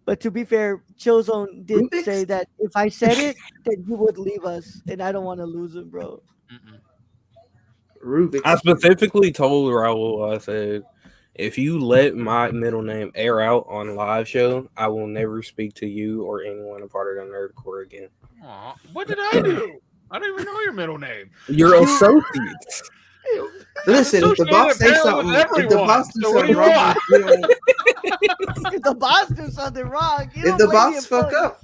But to be fair, Chillzone did Rubik's? say that if I said it, then he would leave us, and I don't want to lose him, bro. Mm-mm. Rubik's. I specifically told Raul, I said, if you let my middle name air out on a live show, I will never speak to you or anyone a part of the Nerd Core again. Aw, what did I do? I don't even know your middle name. Your associates. Listen, if the associated boss say apparently with something, if the everyone, boss do so what do something you wrong, want? you don't, If the boss do something wrong, you if don't the blame boss fuck employee. up,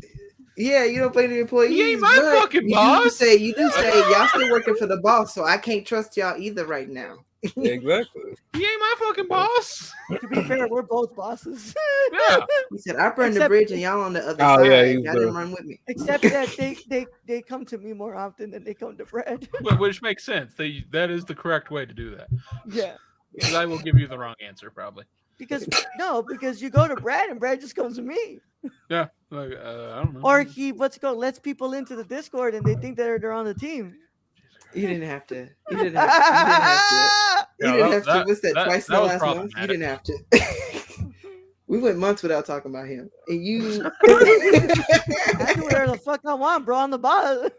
yeah, you don't blame the employees. He ain't my but fucking you boss. Do say y'all still working for the boss, so I can't trust y'all either right now. Exactly. He ain't my fucking boss. To be fair, we're both bosses. Yeah. He said I burned the Except- bridge and y'all on the other Oh, side. yeah, he's y'all the- didn't run with me. Except that they come to me more often than they come to Brad. Which makes sense. That is the correct way to do that. Yeah. Because I will give you the wrong answer probably. Because you go to Brad and Brad just comes to me. Yeah. Like, I don't know. Or he lets people into the Discord and they think they're on the team. You didn't have to. You didn't have to. You Yeah, didn't have to. that- What's that? that- Twice in that the was last month. You problematic. didn't have to. We went months without talking about him, and you. I do whatever the fuck I want, bro. I'm the boss.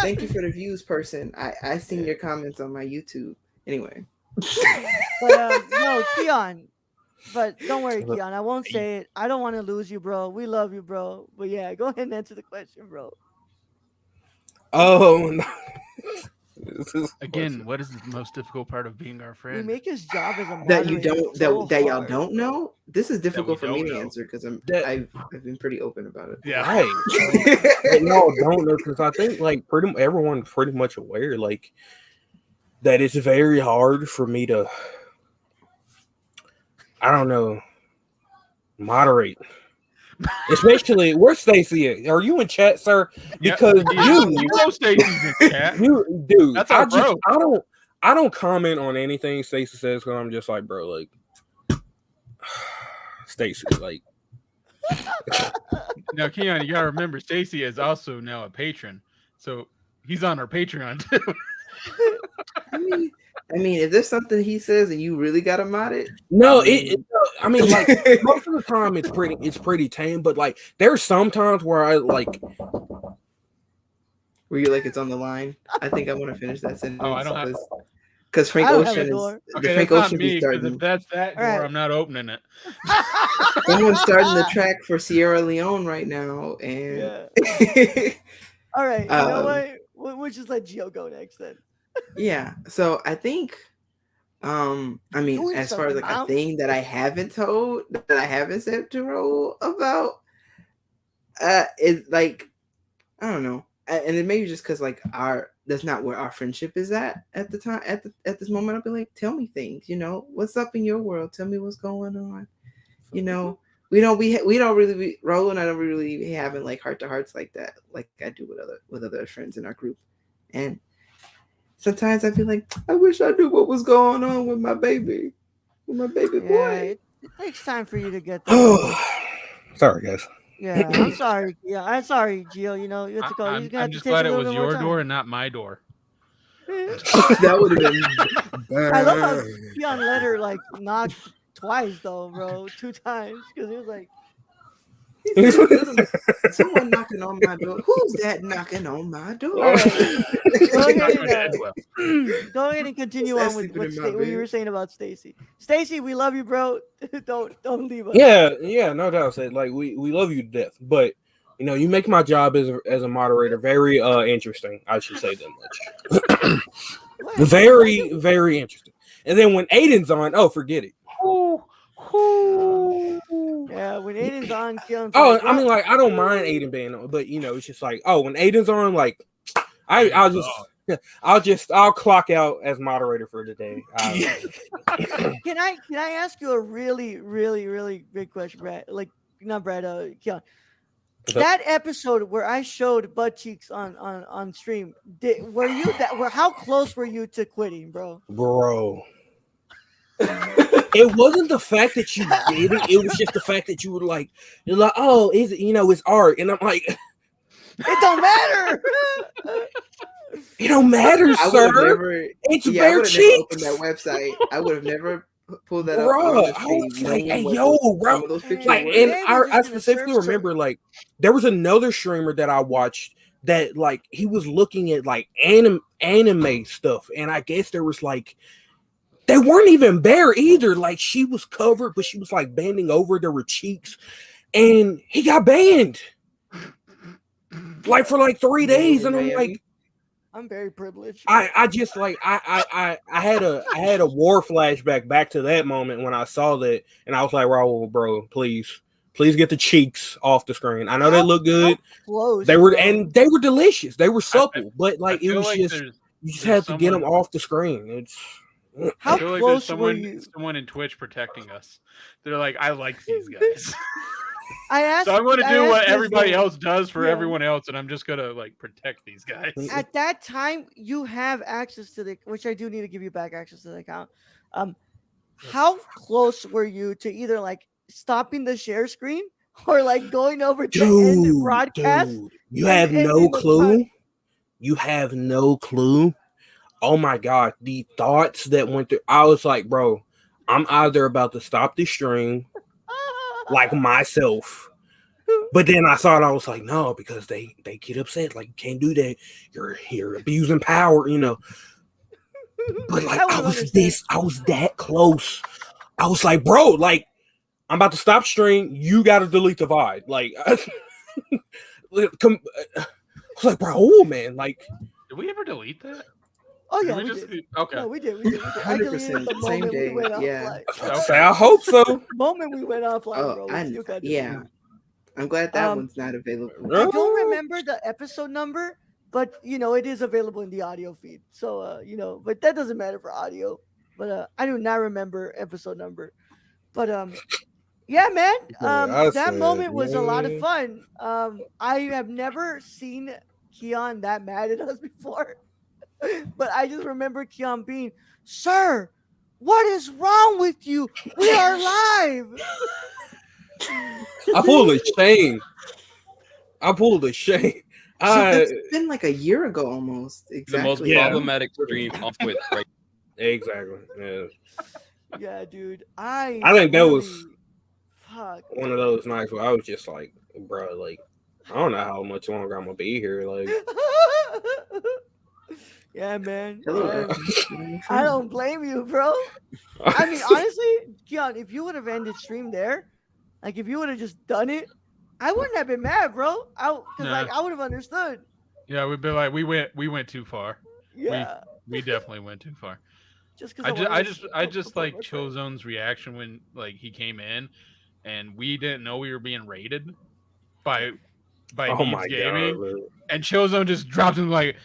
Thank you for the views, person. I seen your comments on my YouTube. Anyway. But no, Keon. But don't worry, Keon. I won't say it. I don't want to lose you, bro. We love you, bro. But yeah, go ahead and answer the question, bro. Oh no. Again, what is the most difficult part of being our We friend? make his job as a That you moderator don't so that y'all hard. don't know. This is difficult for me don't to know. answer because That- I've been pretty open about it. Yeah. Right. That y'all don't know because I think like everyone's pretty much aware like that it's very hard for me to I don't know moderate. Especially where's Stacy at? Are you in chat, sir? Because you know Stacy's in chat. dude, That's our bro. I don't comment on anything Stacy says because I'm just like, bro, like Stacy, like Now, Keon, you gotta remember, Stacy is also now a patron, so he's on our Patreon too. I mean, if there's something he says and you really gotta mod it, no, I mean, like most of the time it's pretty tame, but like there's some times where I like where you're like it's on the line. I think I want to finish that sentence. Oh, I don't have. Because Frank I don't have a Ocean is door. the Okay, Frank that's not Ocean me. be Because starting. if that's that door, Alright. I'm not opening it. Someone's starting the track for Sierra Leone right now, and Yeah. All right. You know Um, what? We'll just let Gio go next then. yeah. So I think, I mean, Doing as far as something like a now. thing that I haven't told that I haven't said to Raul about, it's like I don't know, and it may be just because like that's not where our friendship is at the time at this moment. I'll be like, tell me things, what's up in your world? Tell me what's going on. We don't really be Raul and I don't really be having like heart to hearts like that, like I do with other friends in our group, and sometimes I feel like I wish I knew what was going on with my baby Yeah, boy. it takes time for you to get there. sorry guys. Yeah, I'm sorry. Yeah, I'm sorry, Gio. You know, you have to go. You're gonna I'm have to just take glad a it little was bit more your time. door and not my door. That would have been. I love how Keon let her like knock twice though, bro, 2 times because he was like, He said, literally, someone knocking on my door. Who's that knocking on my door? All right. go Not ahead my dad, well. and go ahead and continue Who's that on with sleeping in my what you bed? were saying about Stacy. Stacy, we love you, bro. don't leave us. Yeah, no doubt. Said like we love you to death, but you make my job as a moderator very interesting. I should say that much. What? Very very interesting. And then when Aiden's on, oh forget it. Yeah, when Aiden's on, Keon's Oh, like, I mean well, like I don't mind Aiden being on, but it's just like when Aiden's on, like I'll clock out as moderator for the day. can I ask you a really, really, really big question, Brad? Like not Brad, Keon. That episode where I showed butt cheeks on stream, how close were you to quitting, bro? Bro. It wasn't the fact that you did it. It was just the fact that you're like, oh, is it? It's art, and I'm like, it don't matter. It don't matter, I would have sir. never. It's Yeah, I bare would have never opened cheeks, that website. I would have never pulled that up bro. on the I stream. was like, knowing hey, what yo, some bro. of those pictures Like, were. and Today we're just I gonna specifically surf remember, like, there was another streamer that I watched that, like, he was looking at like anime stuff, and I guess there was like. They weren't even bare either. Like she was covered, but she was like bending over. There were cheeks, and he got banned. Like for like 3 days, and I'm like, I'm very privileged. I just like I had a war flashback back to that moment when I saw that, and I was like, Raul, bro, please get the cheeks off the screen. I know they look good. Close. They were bro. and they were delicious. They were supple, but like it feel was like just you just had to get them off the screen. It's How I feel like close there's were you? someone in Twitch protecting us. They're like, I like these guys. I asked. So I'm going to I do asked what this, everybody though. else does for Yeah. everyone else, and I'm just going to like protect these guys. At that time, you have access to which I do need to give you back access to the account. How close were you to either like stopping the share screen or like going over to end broadcast? Dude, you have no clue. You have no clue. Oh my god, the thoughts that went through. I was like, bro, I'm either about to stop the stream, like myself, But then I saw it, I was like, no, because they get upset. Like, you can't do that. You're abusing power, you know. But like, I would understand. I was that close. I was like, bro, like, I'm about to stop stream. You got to delete the VOD. Like, come, I was like, bro, oh man, like, Did we ever delete that? Oh Did yeah, we we just did. okay? No, we did. I deleted 100% the same moment we day. went Yeah. offline. I say, I hope so. Moment we went offline, Oh, bro. I We still got yeah. deleted. I'm glad that Um, one's not available. I don't remember the episode number, but it is available in the audio feed. So but that doesn't matter for audio. But I do not remember episode number. But yeah, man. I That said, moment was a lot of man. fun. I have never seen Keon that mad at us before. But I just remember Keon being, "Sir, what is wrong with you? We are live." I pulled a shame. I pulled a shame. So that's been like a year ago almost. The most Exactly. problematic stream off with right. Exactly. Yeah. Yeah, dude. I think that was really- fuck. one of those nights where I was just like, bro, like, I don't know how much longer I'm gonna be here. Like, Yeah, man. Hello. I don't blame you, bro. I mean, honestly, Keon, if you would have ended stream there, like if you would have just done it, I wouldn't have been mad, bro. Because like I would have understood. Yeah, we'd be like, we went too far. Yeah. We definitely went too far. Just because I just like Chozone's reaction when like he came in, and we didn't know we were being raided by oh Neebs my Gaming, god, bro. and Chozone just dropped him like,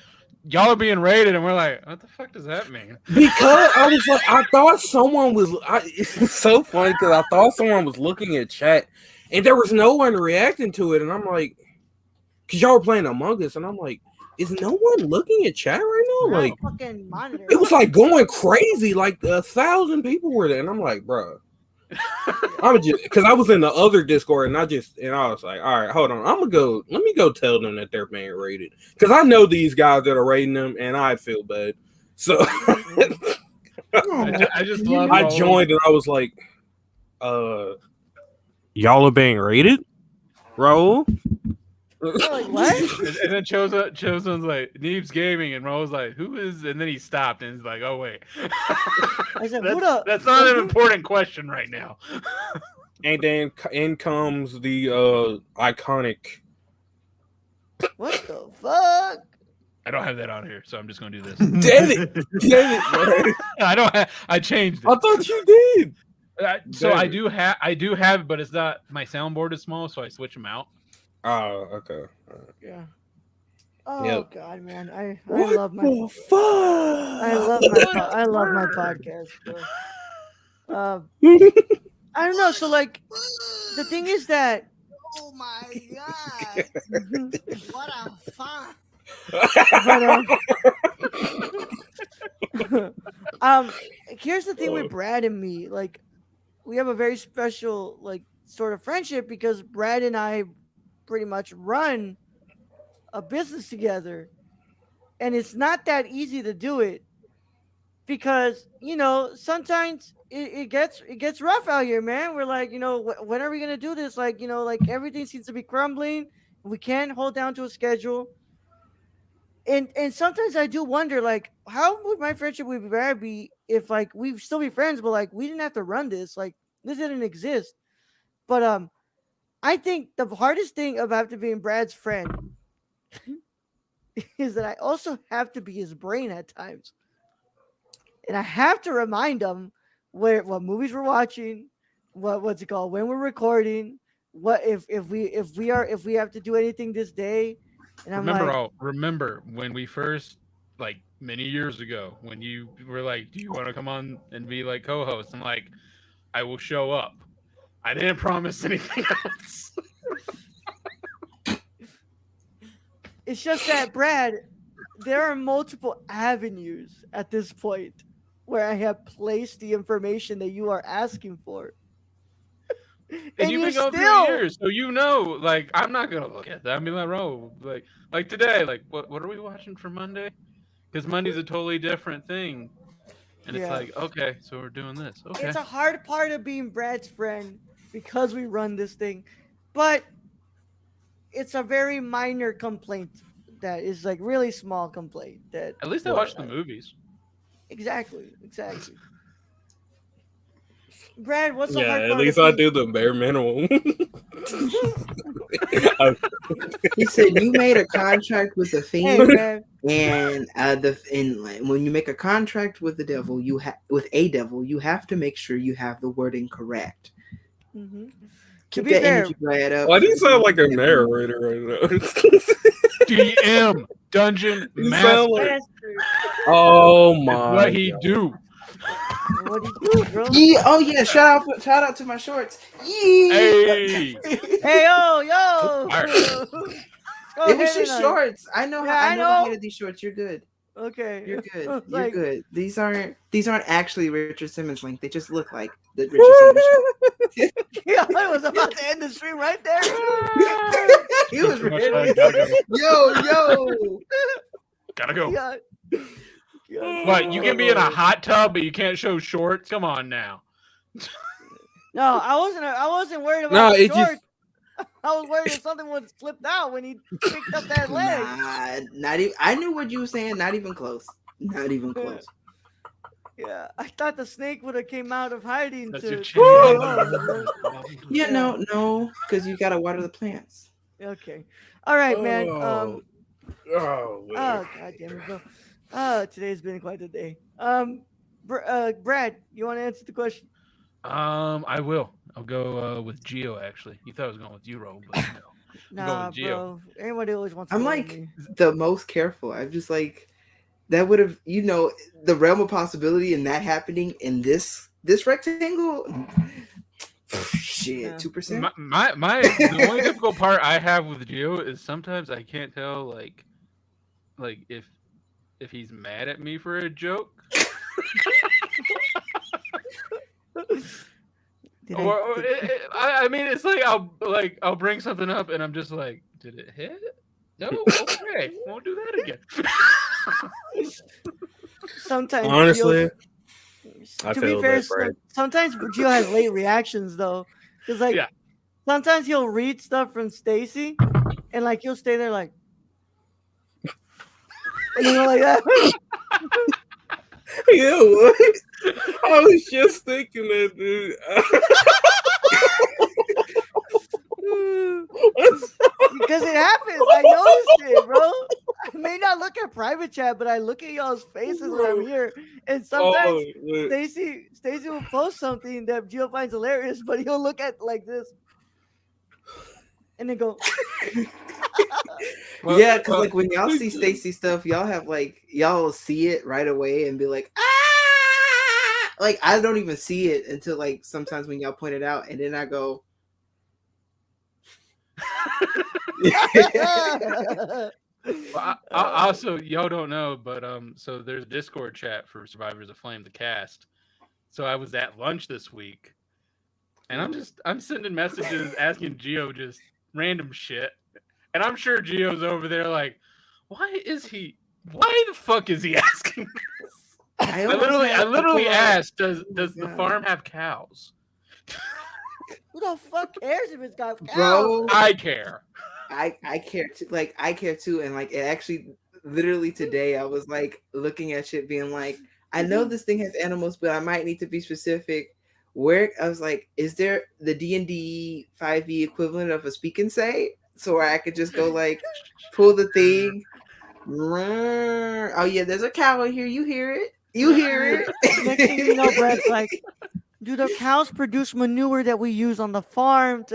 y'all are being raided, and we're like, what the fuck does that mean? Because I was like, I thought someone was. It's so funny because I thought someone was looking at chat, and there was no one reacting to it, and I'm like, because y'all were playing Among Us, and I'm like, is no one looking at chat right now? Like, fucking monitor. it was like going crazy. Like 1,000 people were there, and I'm like, bro. I was just because I was in the other Discord, and I was like, all right, hold on, I'm gonna go. Let me go tell them that they're being raided because I know these guys that are raiding them, and I feel bad. So I just love. I joined, and I was like, y'all are being raided, Raul. Like, what? And then Chozone's like, Neebs Gaming, and Ro's like, who is? And then he stopped, and he's like, oh wait, I said, who the? that's not an important question right now. And then in comes the iconic. What the fuck? I don't have that on here, so I'm just gonna do this. Damn it! Damn it! I don't. I changed it. I thought you did. So Damn I it. do have it, but it's not. My soundboard is small, so I switch them out. Oh, okay. Yeah. Oh Yep. god, man, I What love my the fuck? I love my podcast, bro. I don't know. So like, the thing is that. Oh my god! What a fun! But here's the thing with Brad and me. Like, we have a very special like sort of friendship because Brad and I pretty much run a business together, and it's not that easy to do it because sometimes it gets rough out here, man. We're like, when are we gonna do this? Like, like everything seems to be crumbling. We can't hold down to a schedule. And sometimes I do wonder, like, how would my friendship with Brad be if like we'd still be friends, but like we didn't have to run this, like this didn't exist. But I think the hardest thing about being Brad's friend is that I also have to be his brain at times, and I have to remind him what movies we're watching, what's it called, when we're recording, what if we have to do anything this day. And I'm Remember when we first, like many years ago, when you were like, do you want to come on and be like co-host? I'm like, I will show up. I didn't promise anything else. It's just that, Brad, there are multiple avenues at this point where I have placed the information that you are asking for. And you've been going through years, so like, I'm not gonna look at that. I mean, like today, like, what are we watching for Monday? Because Monday's a totally different thing, and it's like, okay, so we're doing this. Okay, it's a hard part of being Brad's friend because we run this thing, but it's a very minor complaint that is like really small complaint that At least I watched the movies. exactly. Brad, what's the Yeah, hard at part least of I being? do the bare minimum. He said you made a contract with the Hey, fiend, Brad. and when you make a contract with the devil, with a devil, you have to make sure you have the wording correct. hmm To Keep be that fair, energy right up. Why do for you the sound like a people. narrator right now? DM Dungeon You Master. sound like- master. Oh It's my! what he God. do. What do you do, bro? Yeah, oh yeah, shout out to my shorts. Yeah. Hey. Hey, yo. Alright. Go It was ahead just and shorts. I know Yeah, how I I know know. the height of these shorts. You're good. Okay. You're good. It's You're like, good. These aren't actually Richard Simmons link. They just look like the Richard Simmons shorts. yeah, I was about to end the stream right there. He was Too much ready. time, gotta go. Yo. Gotta go. Yeah. What? You can be in a hot tub, but you can't show shorts? Come on now. No, I wasn't worried about No, the it shorts. just I was worried that something would slip out when he picked up that leg. Nah, not even. I knew what you were saying. Not even close. Not even close. Yeah, I thought the snake would have came out of hiding That's to. your to Yeah, no, because you gotta water the plants. Okay. All right, man. Oh, Oh, god damn it, bro. Today's been quite a day. Brad, you want to answer the question? I will. I'll go with Geo. Actually, you thought I was going with Euro, but no. I'm going Nah, with Geo. bro. Everybody always wants to I'm go with like me. the most careful. I'm just like that would have the realm of possibility in that happening in this rectangle. Shit, Yeah. 2%. The only difficult part I have with Geo is sometimes I can't tell like if he's mad at me for a joke. I mean, it's like I'll bring something up and I'm just like, did it hit? No, okay, won't do that again. Sometimes honestly, I to be feel fair, that, Brad. sometimes Gio has late reactions though, because like Yeah. sometimes he'll read stuff from Stacy, and like he'll stay there like, and then go like that. Yeah, what? I was just thinking that, dude. Because it happens. I noticed it, bro. I may not look at private chat, but I look at y'all's faces when I'm here. And sometimes Oh, Stacy will post something that Gio finds hilarious, but he'll look at like this. And then go. Yeah, because like when y'all see Stacy stuff, y'all have like y'all will see it right away and be like, ah! Like I don't even see it until like sometimes when y'all point it out, and then I go. Well, I also, y'all don't know, but so there's a Discord chat for Survivors of Flame, the cast. So I was at lunch this week, and I'm sending messages asking Geo just random shit, and I'm sure Geo's over there like, why the fuck is he asking this? I literally asked, does the farm have cows? Who the fuck cares if it's got cows? Bro, I care. I care too. Like I care too, and like it actually, literally today, I was like looking at shit, being like, I know this thing has animals, but I might need to be specific. Where I was like, is there the D&D 5e equivalent of a speak and say, so I could just go like, pull the thing. Oh yeah, there's a cow in here. You hear it? You hear it? Next thing you know, Brad's like, do the cows produce manure that we use on the farm?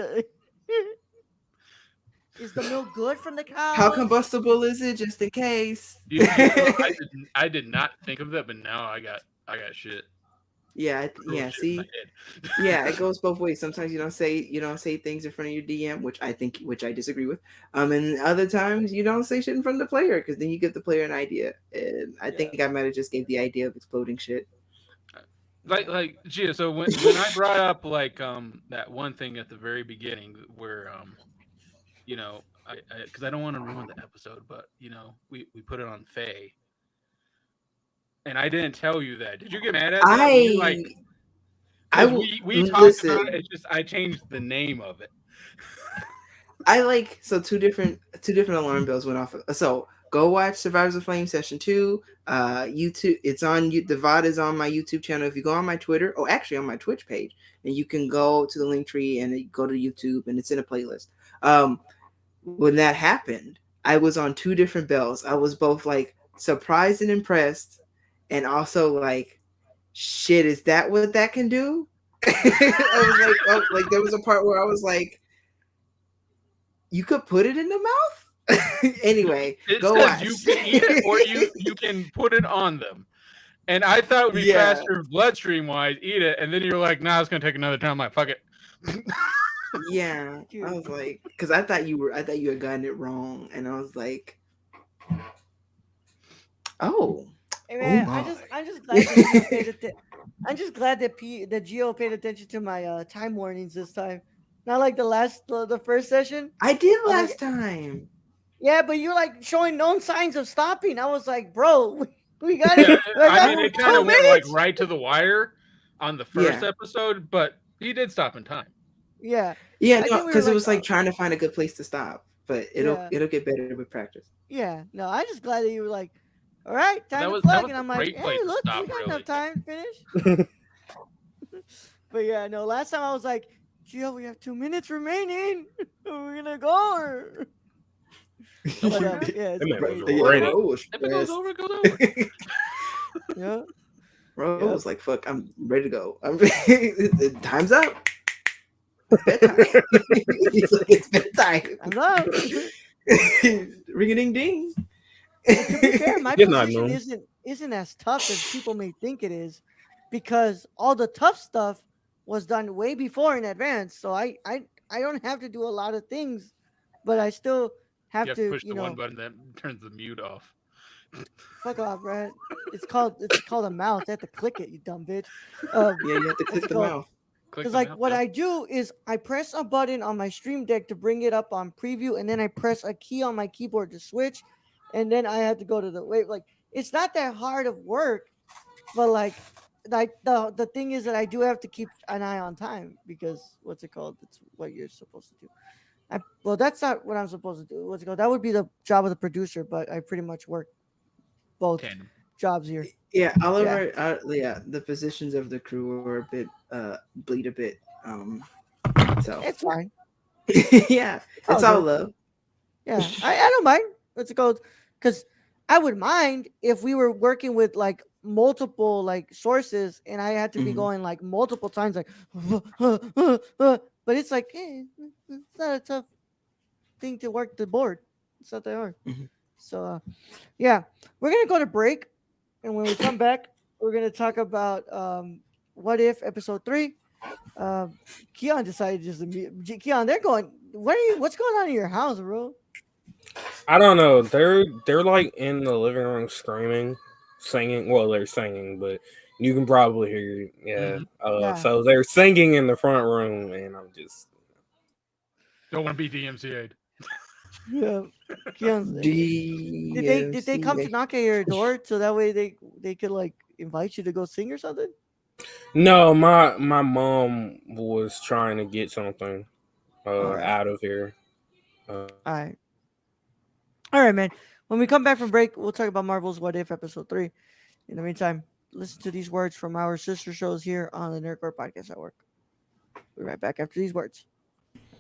Is the milk good from the cows? How combustible is it? Just in case. Dude, I did not think of that, but now I got shit. Yeah, Real yeah. shit in See, my head. yeah, it goes both ways. Sometimes you don't say things in front of your DM, which I disagree with. And other times you don't say shit in front of the player because then you give the player an idea. And I think I might have just gave the idea of exploding shit. Like Gia, so when I brought up like that one thing at the very beginning where you know, because I don't want to ruin the episode, but you know, we put it on Faye, and I didn't tell you that. Did you get mad at that? You, like, we talked listen. about it. It's just I changed the name of it. I like two different alarm bells went off. So go watch Survivors of Flame Session 2. YouTube, it's on the VOD is on my YouTube channel. If you go on my Twitter, actually on my Twitch page, and you can go to the link tree and go to YouTube, and it's in a playlist. When that happened, I was on two different bells. I was both like surprised and impressed, and also like, shit, is that what that can do? I was like, oh, like there was a part where I was like, you could put it in the mouth. Anyway, It go says watch. you can eat it or you can put it on them. And I thought it would be faster bloodstream wise, eat it, and then you're like, nah, it's gonna take another time. I'm like, fuck it. Yeah, I was like, because I thought you had gotten it wrong, and I was like, oh. Hey man, I'm just glad that Gio paid attention. I'm just glad that Gio paid attention to my time warnings this time. Not like the first session. I did last time. Yeah, but you're like showing no signs of stopping. I was like, bro, we got it. Yeah, I mean, it kind of went like right to the wire on the first episode, but he did stop in time. Yeah. Yeah, no, because it was like trying to find a good place to stop, but it'll get better with practice. Yeah, no, I'm just glad that you were like, all right, time to plug, and I'm like, hey, look, we got enough time to finish. But yeah, no, last time I was like, Gio, we have 2 minutes remaining. We're gonna go. Or... But, yeah, if it goes over, it goes over. Yeah. Bro, was like, fuck, I'm ready to go. Time's up. It's bedtime. He's like, it's bedtime. I'm up. Ring a ding ding. To be fair, my position isn't as tough as people may think it is, because all the tough stuff was done way before in advance. So I don't have to do a lot of things, but I still have to push the one button that turns the mute off. Fuck off, Brad. It's called a mouse. You have to click it, you dumb bitch. Yeah, you have to click the mouse. Because like what I do is I press a button on my Stream Deck to bring it up on preview, and then I press a key on my keyboard to switch, and then I have to go to the like it's not that hard of work, but like the thing is that I do have to keep an eye on time, because what's it called? It's what you're supposed to do. Well, that's not what I'm supposed to do. What's it called? That would be the job of the producer, but I pretty much work both jobs here. Yeah, Oliver. Yeah, the positions of the crew are a bit bleed a bit. So it's fine. Yeah, it's all love. Yeah, I don't mind. What's it called? Because I would mind if we were working with like multiple like sources, and I had to be going like multiple times, like, but it's like, it's not a tough thing to work the board. It's not that hard. So, yeah, we're gonna go to break, and when we come back, we're gonna talk about What If episode 3. Keon decided Keon, they're going. What's going on in your house, bro? I don't know. They're like in the living room screaming, singing. Well, they're singing, but you can probably hear. Yeah. So they're singing in the front room, and I'm just don't want to be DMCA'd. Yeah. Did they come to knock at your door so that way they could like invite you to go sing or something? No, my mom was trying to get something out of here. All right, man. When we come back from break, we'll talk about Marvel's What If episode 3. In the meantime, listen to these words from our sister shows here on the Nerdcore Podcast Network. We'll be right back after these words.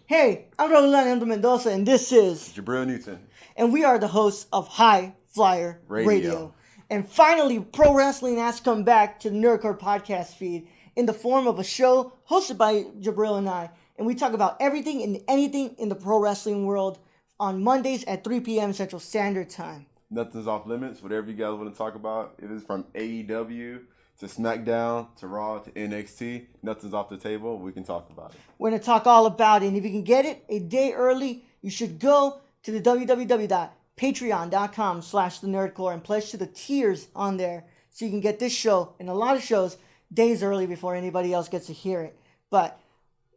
Hey, I'm Rolando Mendoza, and this is Jabril Newton. And we are the hosts of High Flyer Radio. And finally, pro wrestling has come back to the Nerdcore Podcast feed in the form of a show hosted by Jabril and I. And we talk about everything and anything in the pro wrestling world on Mondays at 3 p.m. Central Standard Time. Nothing's off limits. Whatever you guys want to talk about, it is from AEW to SmackDown to Raw to NXT. Nothing's off the table. We can talk about it. We're going to talk all about it. And if you can get it a day early, you should go to the www.patreon.com/thenerdcore and pledge to the tiers on there so you can get this show and a lot of shows days early before anybody else gets to hear it. But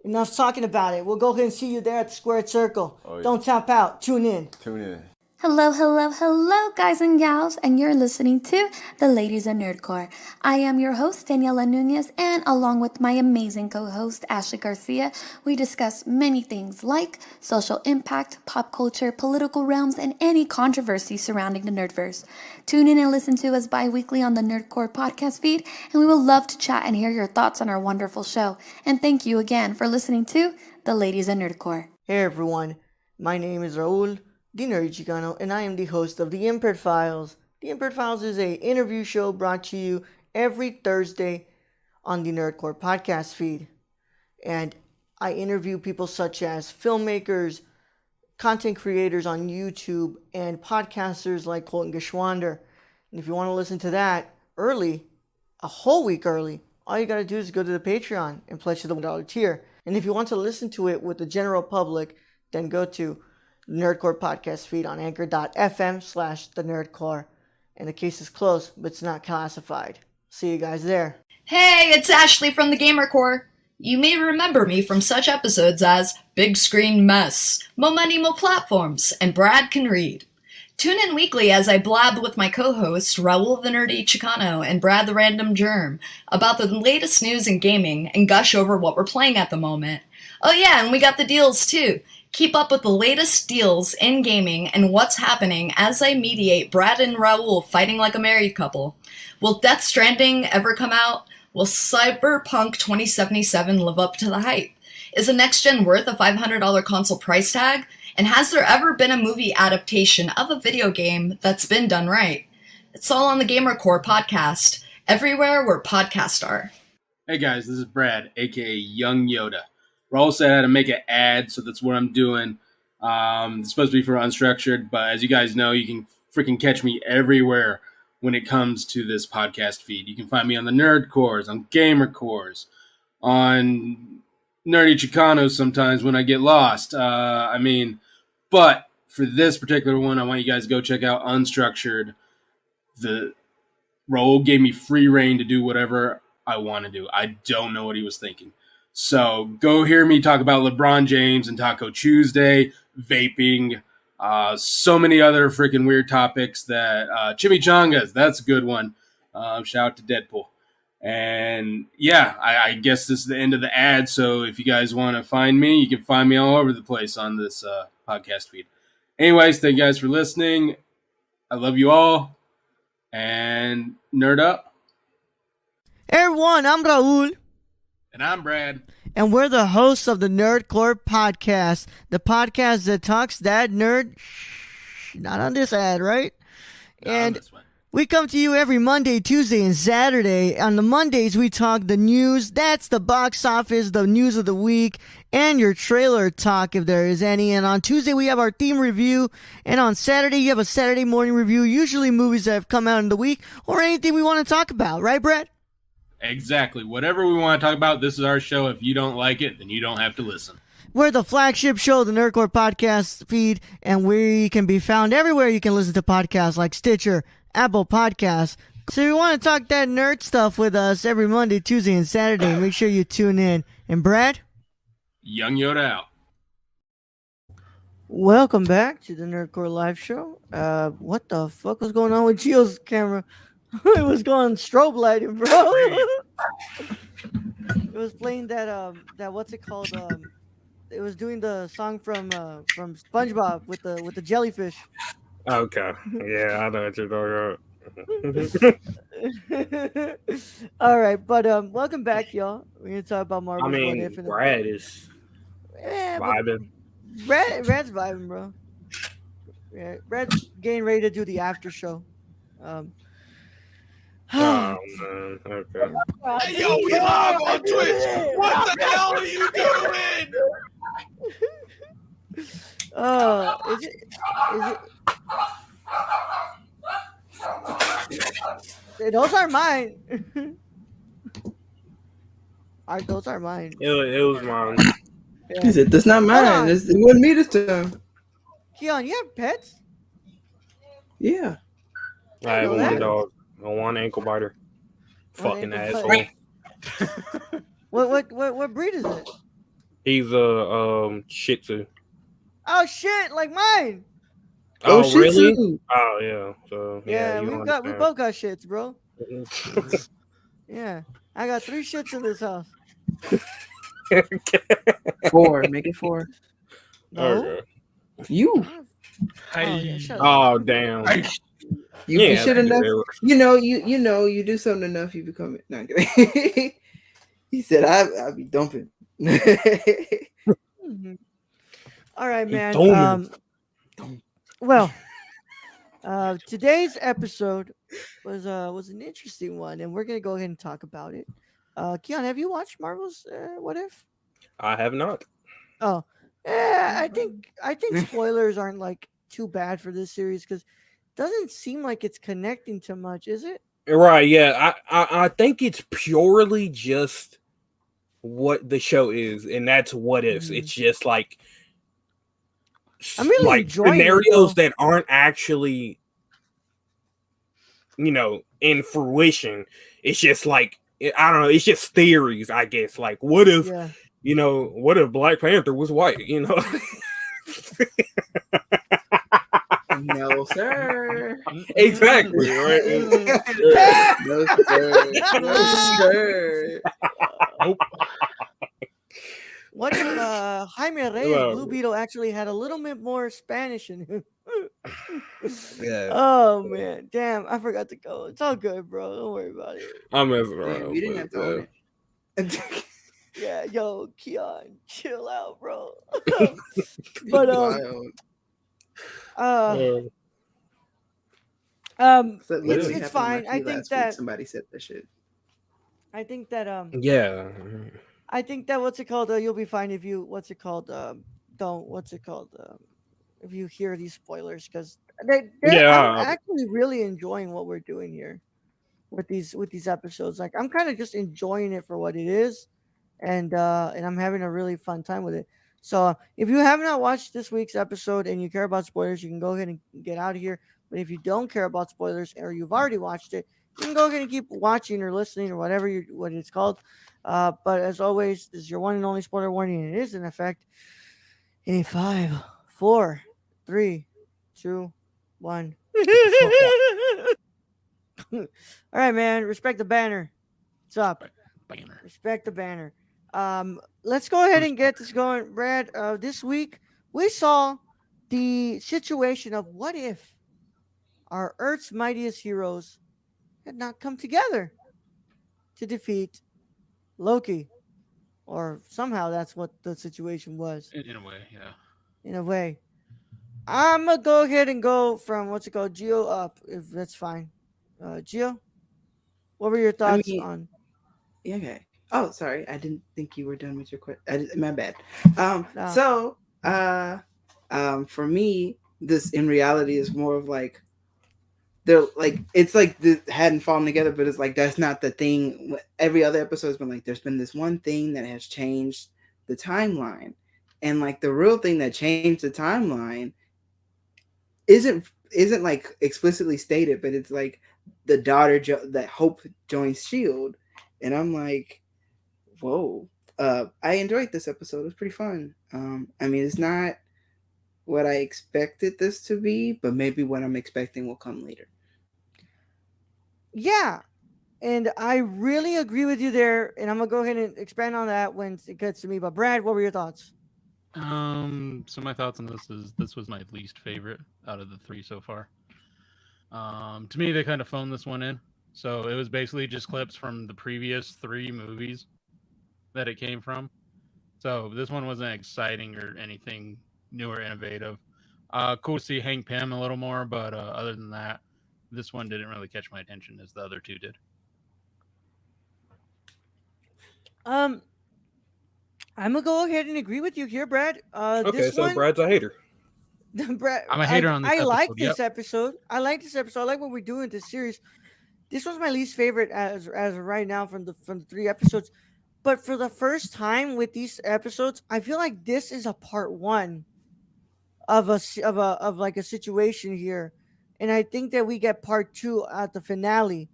enough talking about it. We'll go ahead and see you there at the Squared Circle. Oh, yeah. Don't tap out. Tune in. Hello, hello, hello, guys and gals, and you're listening to The Ladies of Nerdcore. I am your host, Daniela Nunez, and along with my amazing co-host, Ashley Garcia, we discuss many things like social impact, pop culture, political realms, and any controversy surrounding the Nerdverse. Tune in and listen to us bi-weekly on the Nerdcore podcast feed, and we will love to chat and hear your thoughts on our wonderful show. And thank you again for listening to The Ladies of Nerdcore. Hey everyone, my name is Raul, the Nerdy Chicano, and I am the host of The Impaired Files. The Impaired Files is a interview show brought to you every Thursday on the Nerdcore podcast feed. And I interview people such as filmmakers, content creators on YouTube, and podcasters like Colton Geschwander. And if you want to listen to that early, a whole week early, all you got to do is go to the Patreon and pledge to the $1 tier. And if you want to listen to it with the general public, then go to Nerdcore podcast feed on anchor.fm/the Nerdcore. And the case is closed, but it's not classified. See you guys there. Hey, it's Ashley from the Gamer Corps. You may remember me from such episodes as Big Screen Mess, Mo Money Mo Platforms, and Brad Can Read. Tune in weekly as I blab with my co-hosts Raul the Nerdy Chicano and Brad the Random Germ about the latest news in gaming and gush over what we're playing at the moment. Oh yeah, and we got the deals too. Keep up with the latest deals in gaming and what's happening as I mediate Brad and Raul fighting like a married couple. Will Death Stranding ever come out? Will Cyberpunk 2077 live up to the hype? Is a next gen worth a $500 console price tag? And has there ever been a movie adaptation of a video game that's been done right? It's all on the Gamer Corps podcast, everywhere where podcasts are. Hey guys, this is Brad, aka Young Yoda. Raul said I had to make an ad, so that's what I'm doing. It's supposed to be for Unstructured, but as you guys know, you can freaking catch me everywhere when it comes to this podcast feed. You can find me on the Nerd Cores, on Gamer Cores, on Nerdy Chicanos sometimes when I get lost. But for this particular one, I want you guys to go check out Unstructured. The Raul gave me free reign to do whatever I want to do. I don't know what he was thinking. So go hear me talk about LeBron James and Taco Tuesday, vaping, so many other freaking weird topics that chimichangas, that's a good one. Shout out to Deadpool. And yeah, I guess this is the end of the ad. So if you guys want to find me, you can find me all over the place on this podcast feed. Anyways, thank you guys for listening. I love you all. And nerd up. Hey everyone, I'm Raul. And I'm Brad. And we're the hosts of the Nerdcore podcast. The podcast that talks that nerd. Not on this ad, right? Not and on this one. we come to you every Monday, Tuesday, and Saturday. On the Mondays, we talk the news. That's the box office, the news of the week, and your trailer talk if there is any. And on Tuesday, we have our theme review. And on Saturday, you have a Saturday morning review, usually movies that have come out in the week or anything we want to talk about. Right, Brett? Exactly. Whatever we want to talk about, this is our show. If you don't like it, then you don't have to listen. We're the flagship show of the Nerdcore podcast feed, and we can be found everywhere you can listen to podcasts like Stitcher, Apple Podcasts. So if you want to talk that nerd stuff with us every Monday, Tuesday, and Saturday, make sure you tune in. And Brad? Young Yoda out. Welcome back to the Nerdcore live show. What the fuck was going on with Gio's camera? It was going strobe lighting, bro. It was playing that what's it called? It was doing the song from SpongeBob with the jellyfish. Okay. Yeah, I know what you're talking about. All right, but welcome back, y'all. We're gonna talk about Marvel. I mean, Brad is vibing. Brad's vibing, bro. Yeah, Brad's getting ready to do the after show. Oh man, okay. Hey, yo, we live on Twitch. What the hell are you doing? Is it? Those are mine. Those are mine. It was mine. Yeah. He said, "That's not mine. It wasn't me this time." Keon, you have pets? Yeah. I have one dog. One ankle biter. Fucking asshole. What breed is it? He's a Shih Tzu. Oh shit, like mine. Oh, Oh, Shih really? Tzu. Oh, yeah. So yeah, Yeah, you don't we understand. both got shits, bro. Yeah, I got 3 shits in this house. Four. Make it four. No. Okay. You. Oh yeah, Hi. shut up. Oh, damn. You Yeah, should they do. enough. They were- You do something enough, you become it. No, I'm kidding. He said, "I'll be dumping." Mhm. All right, He man. told me. Well, today's episode was an interesting one, and we're gonna go ahead and talk about it. Keon, have you watched Marvel's What If? I have not. Oh, yeah. I think spoilers aren't like too bad for this series because doesn't seem like it's connecting too much, is it? Right, yeah. I think it's purely just what the show is, and that's what ifs. Mhm. It's just like I'm really like enjoying it scenarios though. that aren't actually, in fruition. It's just like I don't know, it's just theories, I guess. Like Yeah. what if Black Panther was white? No, sir. Exactly, right? No, sir. No, sir. Nope. What if Jaime Reyes Well, Blue Beetle actually had a little bit more Spanish in him? Yeah. Oh man, damn! I forgot to go. It's all good, bro. Don't worry about it. I'm messing Damn, around. you didn't have to own it. Yeah, yo, Keon, chill out, bro. But Wild. uh, So Yeah. it's literally happened on fine. my feed last week. Somebody said that shit. I think that Yeah. I think that what's it called? You'll be fine if you what's it called? Don't what's it called? If you hear these spoilers, because I'm Yeah. actually really enjoying what we're doing here with these episodes. Like I'm kind of just enjoying it for what it is, and I'm having a really fun time with it. So if you have not watched this week's episode and you care about spoilers, you can go ahead and get out of here. But if you don't care about spoilers or you've already watched it, you can go ahead and keep watching or listening or whatever what it's called. But as always, this is your one and only spoiler warning, and it is in effect. In 5, 4, 3, 2, 1. All right, man. Respect the banner. What's up? Banner. Respect the banner. Let's go ahead and get this going, Brad. This week we saw the situation of what if our Earth's mightiest heroes had not come together to defeat Loki, or somehow that's what the situation was. In a way, yeah. In a way, I'm gonna go ahead and go from what's it called, Geo up, if that's fine. Geo, what were your I thoughts mean, on? yeah, okay. Oh, sorry. I didn't think you were done with your question. My bad. No. So, for me, this in reality is more of like they're like it's like the hadn't fallen together, but it's like that's not the thing. Every other episode has been like there's been this one thing that has changed the timeline, and like the real thing that changed the timeline isn't like explicitly stated, but it's like the daughter that Hope joins Shield, and I'm like, whoa. I enjoyed this episode. It was pretty fun. I mean, it's not what I expected this to be, but maybe what I'm expecting will come later. Yeah, and I really agree with you there, and I'm gonna go ahead and expand on that when it gets to me. But Brad, what were your thoughts? So my thoughts on this was my least favorite out of the three so far. To me, they kind of phoned this one in. So it was basically just clips from the previous three movies that it came from. So this one wasn't exciting or anything new or innovative. Cool to see Hank Pym a little more, but other than that, this one didn't really catch my attention as the other two did. Um, I'm gonna go ahead and agree with you here, Brad. Okay, This so one, Brad's a hater. Brad, I'm a hater on this I like episode. this Yep. episode. I like this episode. I like what we're doing with this series. This was my least favorite as of right now from the 3 episodes. But for the first time with these episodes, I feel like this is a part one of of like a situation here, and I think that we get part two at the finale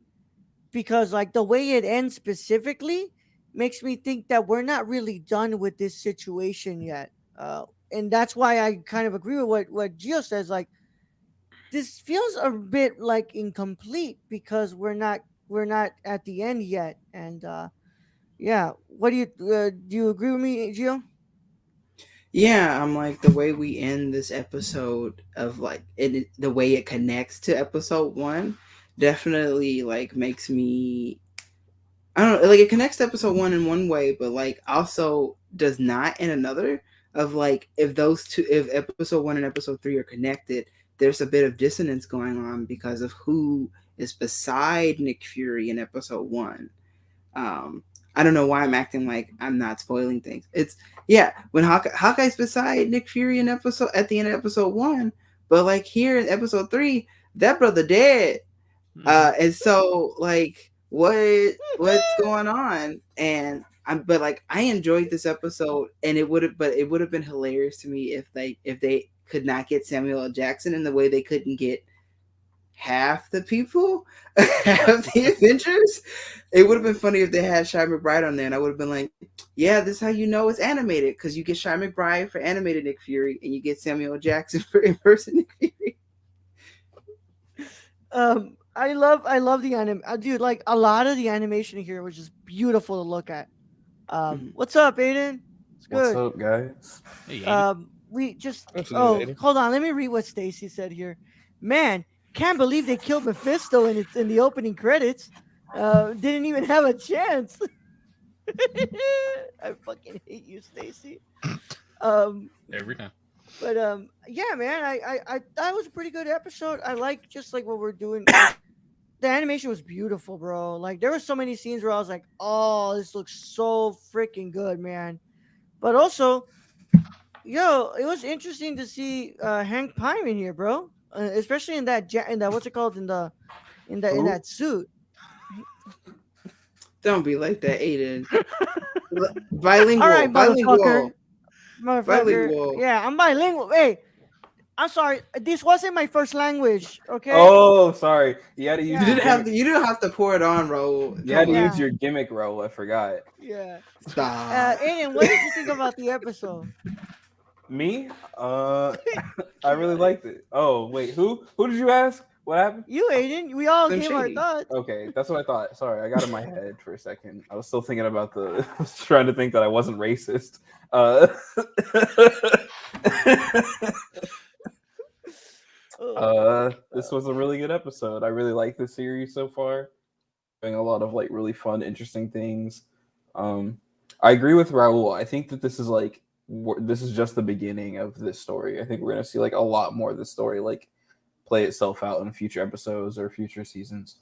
because like the way it ends specifically makes me think that we're not really done with this situation yet. And that's why I kind of agree with what Gio says. Like this feels a bit like incomplete because we're not at the end yet. And yeah, what do you agree with me, Gio? Yeah, I'm like the way we end this episode of like the way it connects to episode one definitely like makes me, I don't know, like it connects to episode one in one way, but like also does not in another. Of like if those two, if episode one and episode three are connected, there's a bit of dissonance going on because of who is beside Nick Fury in episode one. Um, I don't know why I'm acting like I'm not spoiling things. It's yeah, when Hawkeye's beside Nick Fury in episode at the end of episode one, but like here in episode three, that brother dead. And so like what's going on? And I'm but like I enjoyed this episode, and it would have been hilarious to me if they could not get Samuel L. Jackson in the way they couldn't get half the people, half the Avengers. It would have been funny if they had Shy McBride on there, and I would have been like, "Yeah, this is how you know it's animated because you get Shy McBride for animated Nick Fury, and you get Samuel L. Jackson for in-person Nick Fury." I love the anime, dude. Like a lot of the animation here was just beautiful to look at. Mhm. What's up, Aiden? It's What's good. up, guys? Hey, Aiden. We just That's good, oh Aiden. hold on, let me read what Stacy said here. Man, can't believe they killed Mephisto in the opening credits. Didn't even have a chance. I fucking hate you, Stacy. Um, Every time. but yeah, man, I thought it was a pretty good episode. I like just like what we're doing. Like, the animation was beautiful, bro. Like there were so many scenes where I was like, "Oh, this looks so freaking good, man." But also, yo, it was interesting to see Hank Pym in here, bro. Especially in that in that what's it called in Who? that suit. Don't be like that, Aiden. All right, Bilingual, motherfucker, bilingual, motherfucker. bilingual. Yeah, I'm bilingual. Hey, I'm sorry. This wasn't my first language. Okay. Oh, sorry. You had to use You Yeah. your didn't have gimmick. to. You didn't have to pour it on, Raul. You had Come to on, use Yeah. your gimmick role. I forgot. Yeah. stop. Aiden, what did you think about the episode? Me? I really liked it. Oh, wait. Who? Who did you ask? What happened? You, Aiden. We all Slim gave our Shady. thoughts. Okay, that's what I thought. Sorry, I got in my head for a second. I was still thinking about the. I was trying to think that I wasn't racist. This was a really good episode. I really like this series so far. Doing a lot of like really fun, interesting things. I agree with Raul. I think that this is like this is just the beginning of this story. I think we're gonna see like a lot more of this story like play itself out in future episodes or future seasons.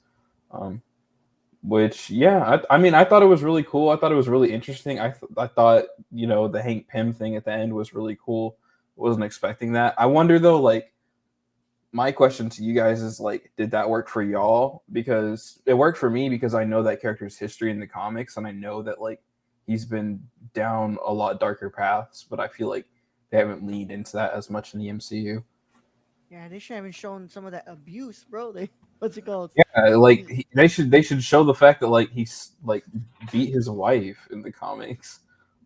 Which yeah, I mean, I thought it was really cool. I thought it was really interesting. I thought the Hank Pym thing at the end was really cool. Wasn't expecting that. I wonder though, like my question to you guys is like, did that work for y'all? Because it worked for me because I know that character's history in the comics, and I know that like he's been down a lot darker paths, but I feel like they haven't leaned into that as much in the MCU. Yeah, they should have shown some of that abuse, bro. They what's it called? Yeah, like they should show the fact that like he's like beat his wife in the comics.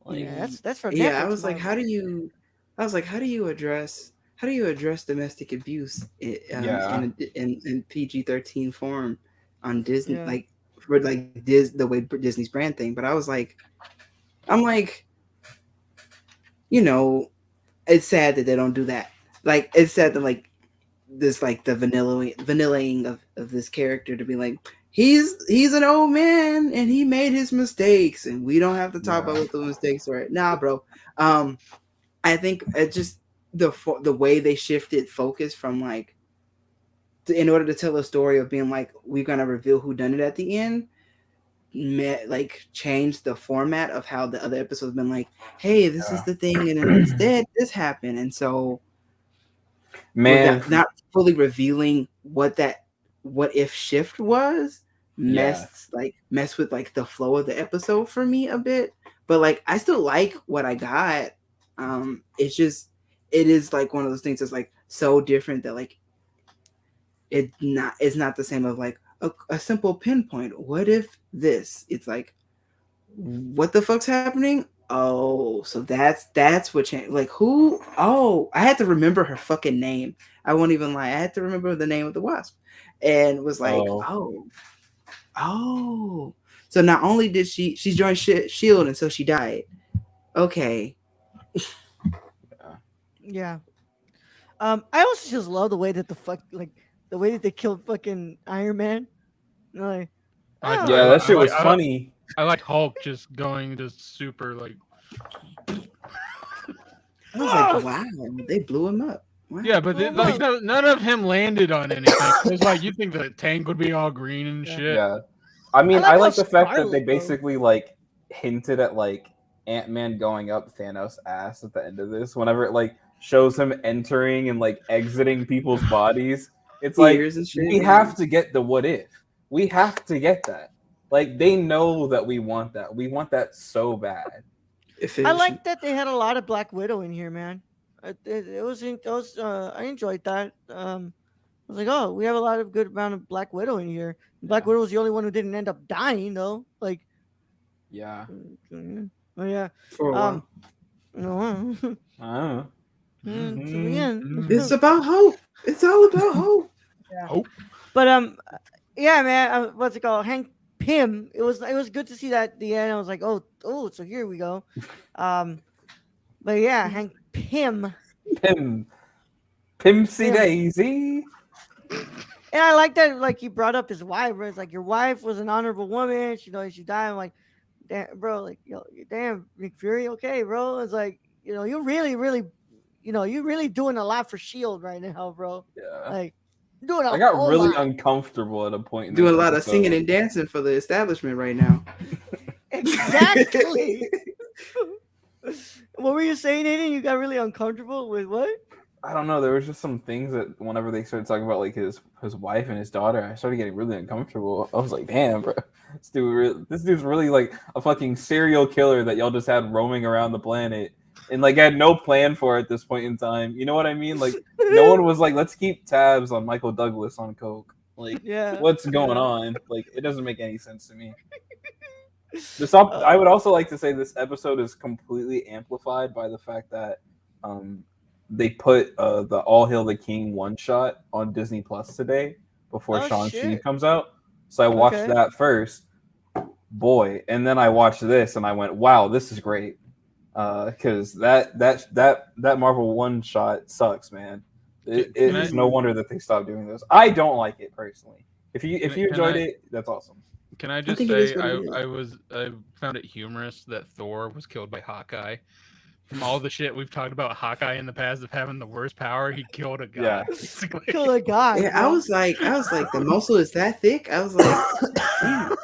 Like, Yeah, that's for Yeah, Netflix. I was like, Marvel. how do you address domestic abuse Yeah. in PG-13 form on Disney, Yeah. like for like the way Disney's brand thing? But I'm like, it's sad that they don't do that. Like it's sad that like this like the vanillaing of this character to be like he's an old man and he made his mistakes and we don't have to talk about what the mistakes were. Nah, bro. I think it just the way they shifted focus from like in order to tell a story of being like we're gonna reveal who done it at the end, like changed the format of how the other episodes been like, hey, this is the thing, and then instead this happened, and so man, not fully revealing what if shift was mess with like the flow of the episode for me a bit. But like I still like what I got. It's just it is like one of those things that's like so different that like it's not the same of like a simple pinpoint. What if this? It's like what the fuck's happening? Oh, so that's what changed. Like who? Oh, I had to remember her fucking name. I won't even lie. I had to remember the name of the wasp, and was like, Oh, oh. So not only did she joined Shield until she died. Okay. Yeah. I also just love the way that the way that they killed fucking Iron Man. Like, I oh, yeah, that shit was funny. I like Hulk just going just super like. I was like, wow, they blew him up. Wow. Yeah, but Oh, like look. none of him landed on anything. It was like you think the tank would be all green and Yeah. shit. Yeah, I mean, like I how like the fact that they Scarlet, though. basically like hinted at like Ant-Man going up Thanos' ass at the end of this. Whenever it like shows him entering and like exiting people's bodies, it's like Ears and shit. we Yeah. have to get the what if. We have to get that. Like they know that we want that. We want that so bad. I like that they had a lot of Black Widow in here, man. I enjoyed that. I was like, oh, we have a lot of good amount of Black Widow in here. Black Widow was the only one who didn't end up dying, though. Like, Yeah. oh yeah. For a while. No. Oh. To the end. It's about hope. It's all about hope. Yeah. Hope. But yeah, man. What's it called? Hank Pym. It was good to see that at the end. I was like, oh, so here we go. But yeah, Hank Pym. Pimpsy Daisy. And I like that, like, you brought up his wife. Where it's like, your wife was an honorable woman. She died. I'm like, damn, bro, like, damn, Nick Fury, okay, bro. It's like, you really, really, you really doing a lot for Shield right now, bro. Yeah. Like, doing a I got whole really lot. uncomfortable at a point. In Doing a this lot of episode. singing and dancing for the establishment right now. Exactly. What were you saying, Aiden? You got really uncomfortable with what? I don't know. There was just some things that whenever they started talking about like his wife and his daughter, I started getting really uncomfortable. I was like, "Damn, bro, this dude's really like a fucking serial killer that y'all just had roaming around the planet and like had no plan for at this point in time." You know what I mean? Like, no one was like, "Let's keep tabs on Michael Douglas on coke." Like, Yeah. what's going on? Like, it doesn't make any sense to me. I would also like to say this episode is completely amplified by the fact that they put the All Hail the King one shot on Disney Plus today before Shang-Chi shit. comes out. So I watched Okay. that first, boy, and then I watched this and I went, "Wow, this is great." Because that Marvel one shot sucks, man. It's no wonder that they stopped doing those. I don't like it personally. If you enjoyed it, that's awesome. Can I just think it is say what it is. I found it humorous that Thor was killed by Hawkeye. From all the shit we've talked about Hawkeye in the past of having the worst power, he killed a guy. Yeah. Basically. Kill a guy. Yeah, I bro. was like, the muscle is that thick. I was like, damn.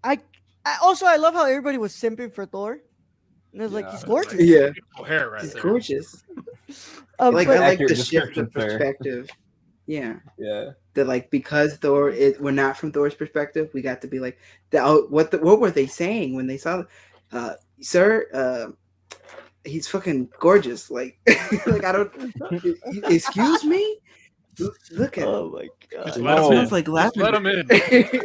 I love how everybody was simping for Thor. And it was like, Yeah. he's gorgeous. Yeah, Beautiful hair right he's there. gorgeous. But- I like Accurate the shift description, of sir. perspective. Yeah. Yeah. That like because we're not from Thor's perspective, we got to be like, what were they saying when they saw, sir? He's fucking gorgeous. Like, like I don't. Excuse me. Look at him. Oh my god. Just No. let him Smells in. like Just let him lavender. in.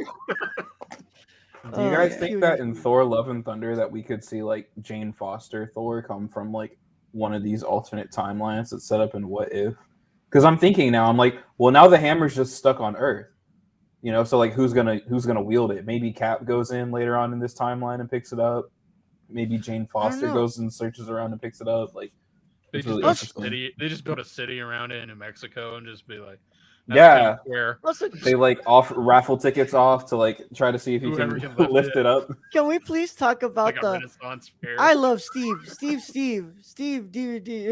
Do you guys yeah. think that in Thor: Love and Thunder that we could see like Jane Foster Thor come from like one of these alternate timelines that's set up in What If? Because I'm thinking now, I'm like, well, now the hammer's just stuck on Earth, so like who's gonna wield it? Maybe Cap goes in later on in this timeline and picks it up. Maybe Jane Foster know. goes and searches around and picks it up. Like, They it's just really built a interesting. city. They just built a city around it in New Mexico and just be like, Yeah. where Also, They like off raffle tickets off to like try to see if you Whoever can can lift lift it. it up. can we please talk about like a the? Renaissance fair. I love Steve. DVD.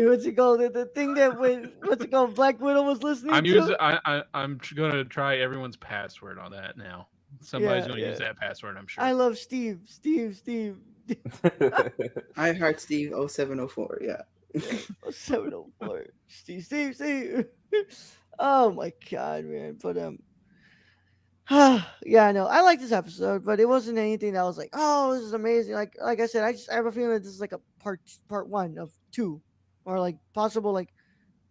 What's it called? The thing that what's it called? Black Widow was listening I'm to. using. I'm gonna try everyone's password on that now. Somebody's Yeah, gonna yeah. use that password. I'm sure. I love Steve. I heart Steve 0704. Yeah. 704. Steve. Oh my god, man. But yeah, no, I like this episode, but it wasn't anything that was like, oh, this is amazing. Like I said, I have a feeling that this is like a part one of two, or like possible like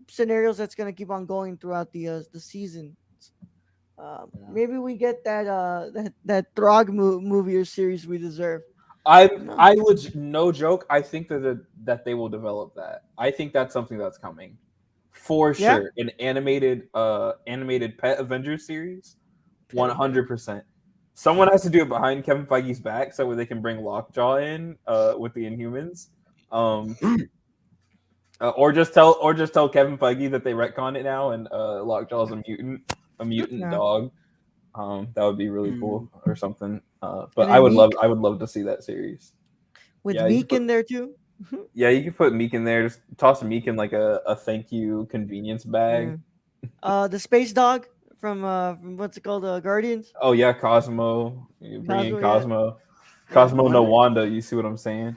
scenarios that's gonna keep on going throughout the season. Maybe we get that that Throg movie or series we deserve. I would no joke. I think that they will develop that. I think that's something that's coming for Yeah? sure. An animated Pet Avengers series, Pet 100%. Someone has to do it behind Kevin Feige's back so they can bring Lockjaw in with the Inhumans. Or just tell Kevin Feige that they retcon it now and Lockjaw's a mutant Yeah. dog. That would be really cool or something. But And I then would Meek love to see that series. with Yeah, you Meek put- in there too. Yeah, you can put Meek in there. Just toss Meek in like a thank you convenience bag. The space dog from what's it called? Guardians. Oh yeah, Cosmo. You bring in Cosmo, yeah. Cosmo. Yeah, Cosmo no Wanda? Wanda. You see what I'm saying?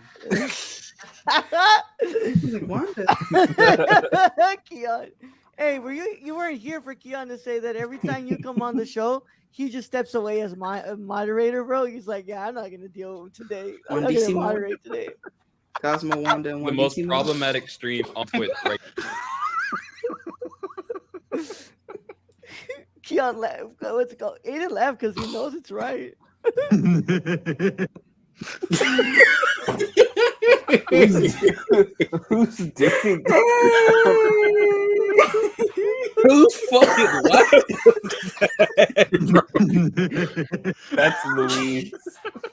Wanda. Keon. Hey, you weren't here for Keon to say that every time you come on the show, he just steps away as my moderator, bro. He's like, yeah, I'm not gonna deal with today. I'm One not gonna DC more. moderate today. Cosmo, Wanda, and The one most DC more. problematic stream on Twitter, right? Keon laugh. What's it called? Aiden laugh because he knows it's right. Who's doing Who's fucking laughing? That's Louise.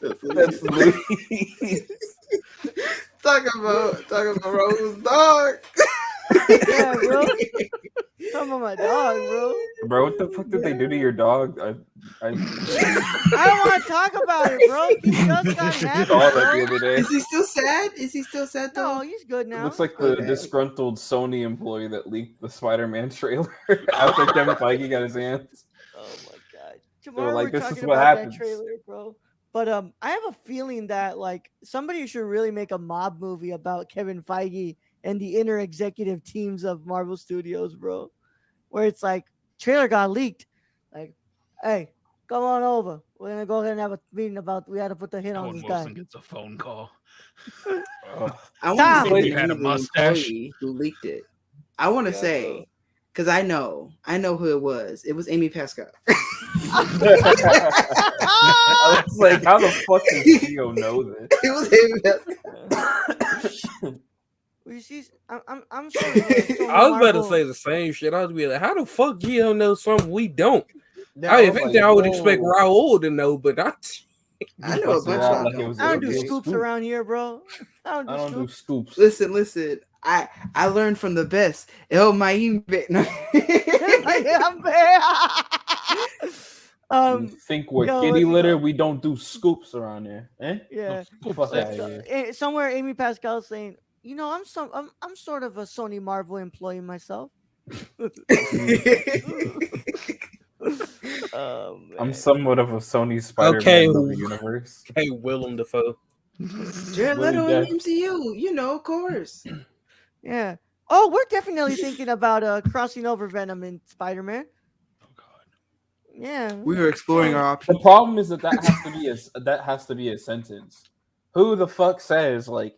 That's Louise. Talk about Rose dog. Yeah, bro. Talking about my dog, bro. Bro, what the fuck did they do to your dog? I I don't want to talk about it, bro. He just got happy, saw that the bro. other day. Is he still sad? Is he still sad though? No, he's good It now. looks like the Okay. disgruntled Sony employee that leaked the Spider-Man trailer after Kevin Feige got his hands. Oh my god! Tomorrow like, we're this is talking what about happens. that trailer, bro. But I have a feeling that like somebody should really make a mob movie about Kevin Feige and the inner executive teams of Marvel Studios, bro. Where it's like trailer got leaked, like, hey, come on over. We're gonna go ahead and have a meeting about we had to put the hit on Owen this Wilson guy. gets a phone call. I want Tom! to say You the had name a of the mustache? employee who leaked it. I want to Yeah, say bro. because I know who it was. It was Amy Pascal. I was like, how the fuck does Theo know this? It was Amy Pascal. Well, you see, I'm sort of Sony I was about to Marvel- say the same shit. I was be like, how the fuck you don't know something we don't? Yeah, I was think like, that I would expect whoa. Raul to know, but not. I know a Busted bunch out of like y'all it was I don't a do big scoops scoop. around here, bro. I I don't do scoops. scoops. Listen. I learned from the best. El Maimbe. You think we're yo, kitty what's it litter? called? We don't do scoops around here. Eh? Yeah. Fuck out of here. Somewhere Amy Pascal saying, you know, I'm sort of a Sony Marvel employee myself. Oh, I'm man. somewhat of a Sony Spider-Man Okay. movie universe. Hey, Willem Dafoe. Jared Willie Leto in Depp. MCU. You know, of course. Yeah. Oh, we're definitely thinking about crossing over Venom and Spider-Man. Oh god. Yeah. We were exploring our The options. problem is that has to be a sentence. Who the fuck says like,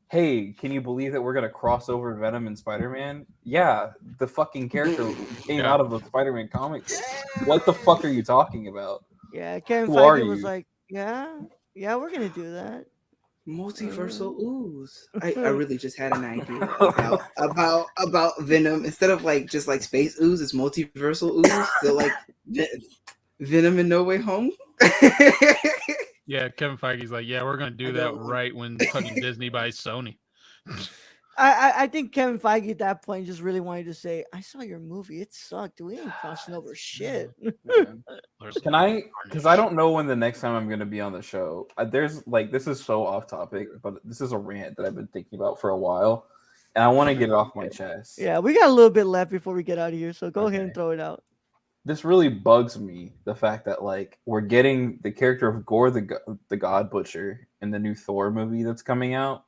"Hey, can you believe that we're gonna cross over Venom and Spider-Man?" Yeah, the fucking character came Yeah. out of the Spider-Man comics. What the fuck are you talking about? Yeah. Kevin Who are Feige was you? like, yeah, we're gonna do that. Multiversal ooze. I really just had an idea about Venom. Instead of like just like space ooze, it's multiversal ooze. So like Venom in No Way Home. Yeah, Kevin Feige's like, yeah, we're gonna do I that know. right when fucking Disney buys Sony. I think Kevin Feige at that point just really wanted to say, I saw your movie. It sucked. We ain't crossing over shit. There's Can I? Because I don't know when the next time I'm going to be on the show. There's like this is so off topic, but this is a rant that I've been thinking about for a while, and I want to get it off my chest. Yeah, we got a little bit left before we get out of here, so go ahead and Okay. throw it out. This really bugs me. The fact that like we're getting the character of Gore the God Butcher in the new Thor movie that's coming out,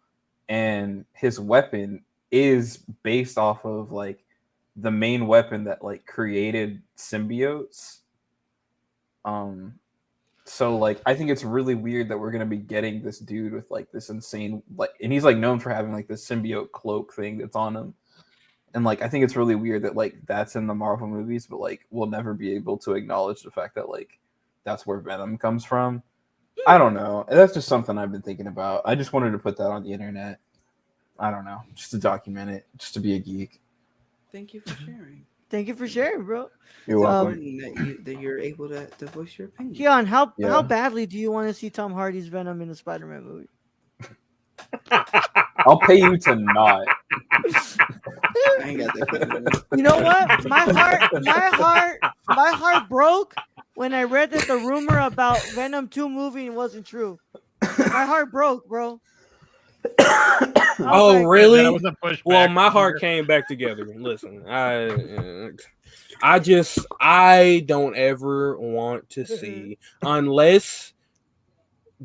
and his weapon is based off of like the main weapon that like created symbiotes. So like I think it's really weird that we're gonna be getting this dude with like this insane like, and he's like known for having like this symbiote cloak thing that's on him, and like I think it's really weird that like that's in the Marvel movies, but like we'll never be able to acknowledge the fact that like that's where Venom comes from. I don't know. That's just something I've been thinking about. I just wanted to put that on the internet. I don't know, just to document it, just to be a geek. Thank you for sharing. Thank you for sharing, bro. You're It's welcome. important that you're able to voice your opinion. Keon, how Yeah. badly do you want to see Tom Hardy's Venom in a Spider-Man movie? I'll pay you to not. I ain't got that kind of money. You know what? My heart broke when I read that the rumor about Venom 2 movie wasn't true. My heart broke, bro. I was Oh, like, really? That was a pushback. Well, my heart came back together. Listen, I don't ever want to see, unless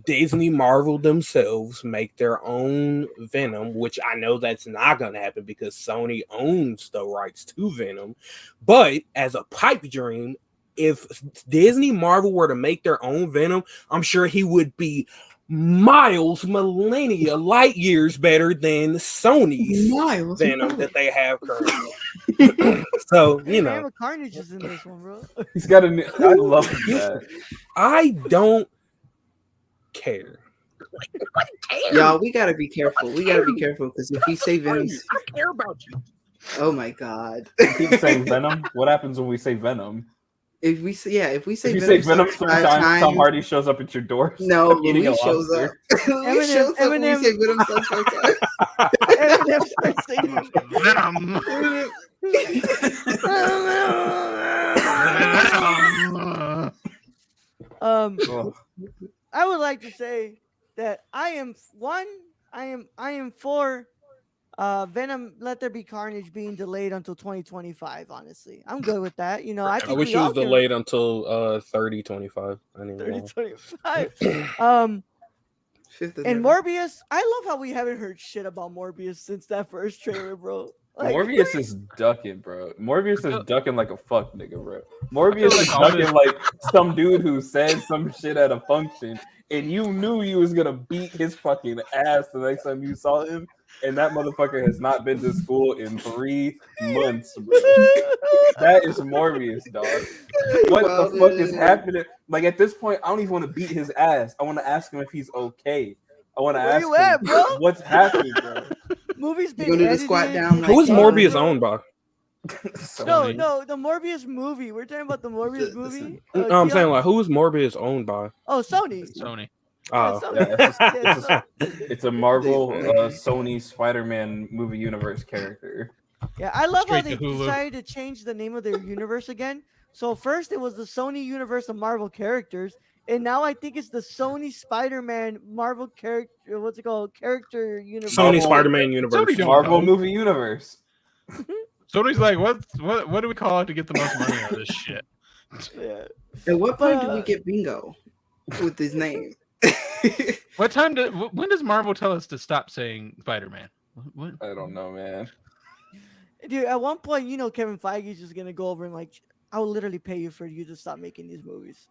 Disney Marvel themselves make their own Venom, which I know that's not going to happen because Sony owns the rights to Venom. But as a pipe dream, if Disney Marvel were to make their own Venom, I'm sure he would be miles, millennia, light years better than Sony's Venom that they have currently. So, hey, you man, know, but Carnage is in this one, bro. He's got a new. I love that. I don't care. Y'all, we gotta be careful. We gotta be careful because if we say Venom, I care about you. oh my god. Keep saying Venom. What happens when we say Venom? If we say If you say Venom 3 times, Tom Hardy shows up at your door. No, eating a Louis shows up. lobster. Louis shows up when we say Venom starts five times. Eminem starts singing. I would like to say that I am for Venom Let There Be Carnage being delayed until 2025. Honestly, I'm good with that. You know, I think I wish we it all was can- delayed until 3025. 3025. Fifth of And November. Morbius, I love how we haven't heard shit about Morbius since that first trailer, bro. Like, Morbius is ducking, bro. Morbius is ducking like a fuck nigga, bro. Morbius is all ducking like some dude who said some shit at a function, and you knew you was gonna beat his fucking ass the next time you saw him, and that motherfucker has not been to school in 3 months, bro. That is Morbius, dog. What the fuck is happening? Like at this point, I don't even want to beat his ass. I want to ask him if he's okay. I want to Where ask you him at, bro? what's happening, bro. movies You being gonna do the edited. squat down? Who is like, Morbius bro. owned by? No, the Morbius movie. We're talking about the Morbius movie. I'm saying Keon? like who is Morbius owned by? Oh, Sony. Sony. Yeah, Oh, Sony. It's a Marvel Sony Spider-Man movie universe character. Yeah, I love how Straight to they Hulu. decided to change the name of their universe again. So first it was the Sony universe of Marvel characters, and now I think it's the Sony Spider-Man Marvel character. What's it called? Character universe. Sony Spider-Man universe. Sony don't Marvel know. movie universe. Sony's like, what do we call it to get the most money out of this shit? Yeah. At what point do But, we get bingo with his name? When does Marvel tell us to stop saying Spider-Man? What? I don't know, man. Dude, at one point, you know, Kevin Feige's just gonna go over and like, I will literally pay you for you to stop making these movies.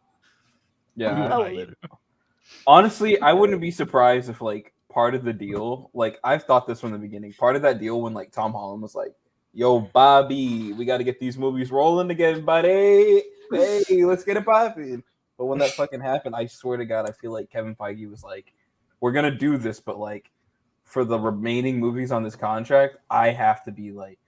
Yeah. I will literally- Honestly, I wouldn't be surprised if like part of the deal, like I've thought this from the beginning, part of that deal when like Tom Holland was like, yo, Bobby, we got to get these movies rolling again, buddy. Hey, let's get it popping. But when that fucking happened, I swear to God, I feel like Kevin Feige was like, we're going to do this, but like for the remaining movies on this contract, I have to be like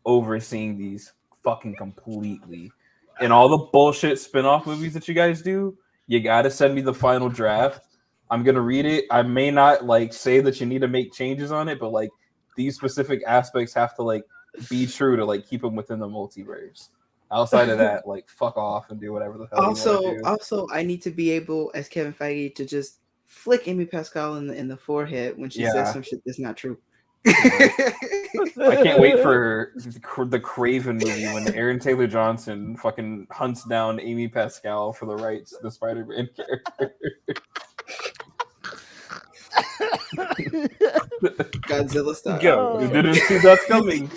overseeing these fucking completely. And all the bullshit spin-off movies that you guys do, you got to send me the final draft. I'm going to read it. I may not like say that you need to make changes on it, but like these specific aspects have to like be true to like keep them within the multiverse. Outside of that, like fuck off and do whatever the hell you want to do. Also, I need to be able, as Kevin Feige, to just flick Amy Pascal in the forehead when she says some shit that's not true. I can't wait for the Craven movie when Aaron Taylor Johnson fucking hunts down Amy Pascal for the rights to the Spider-Man character. Godzilla style. Go. You didn't see that coming.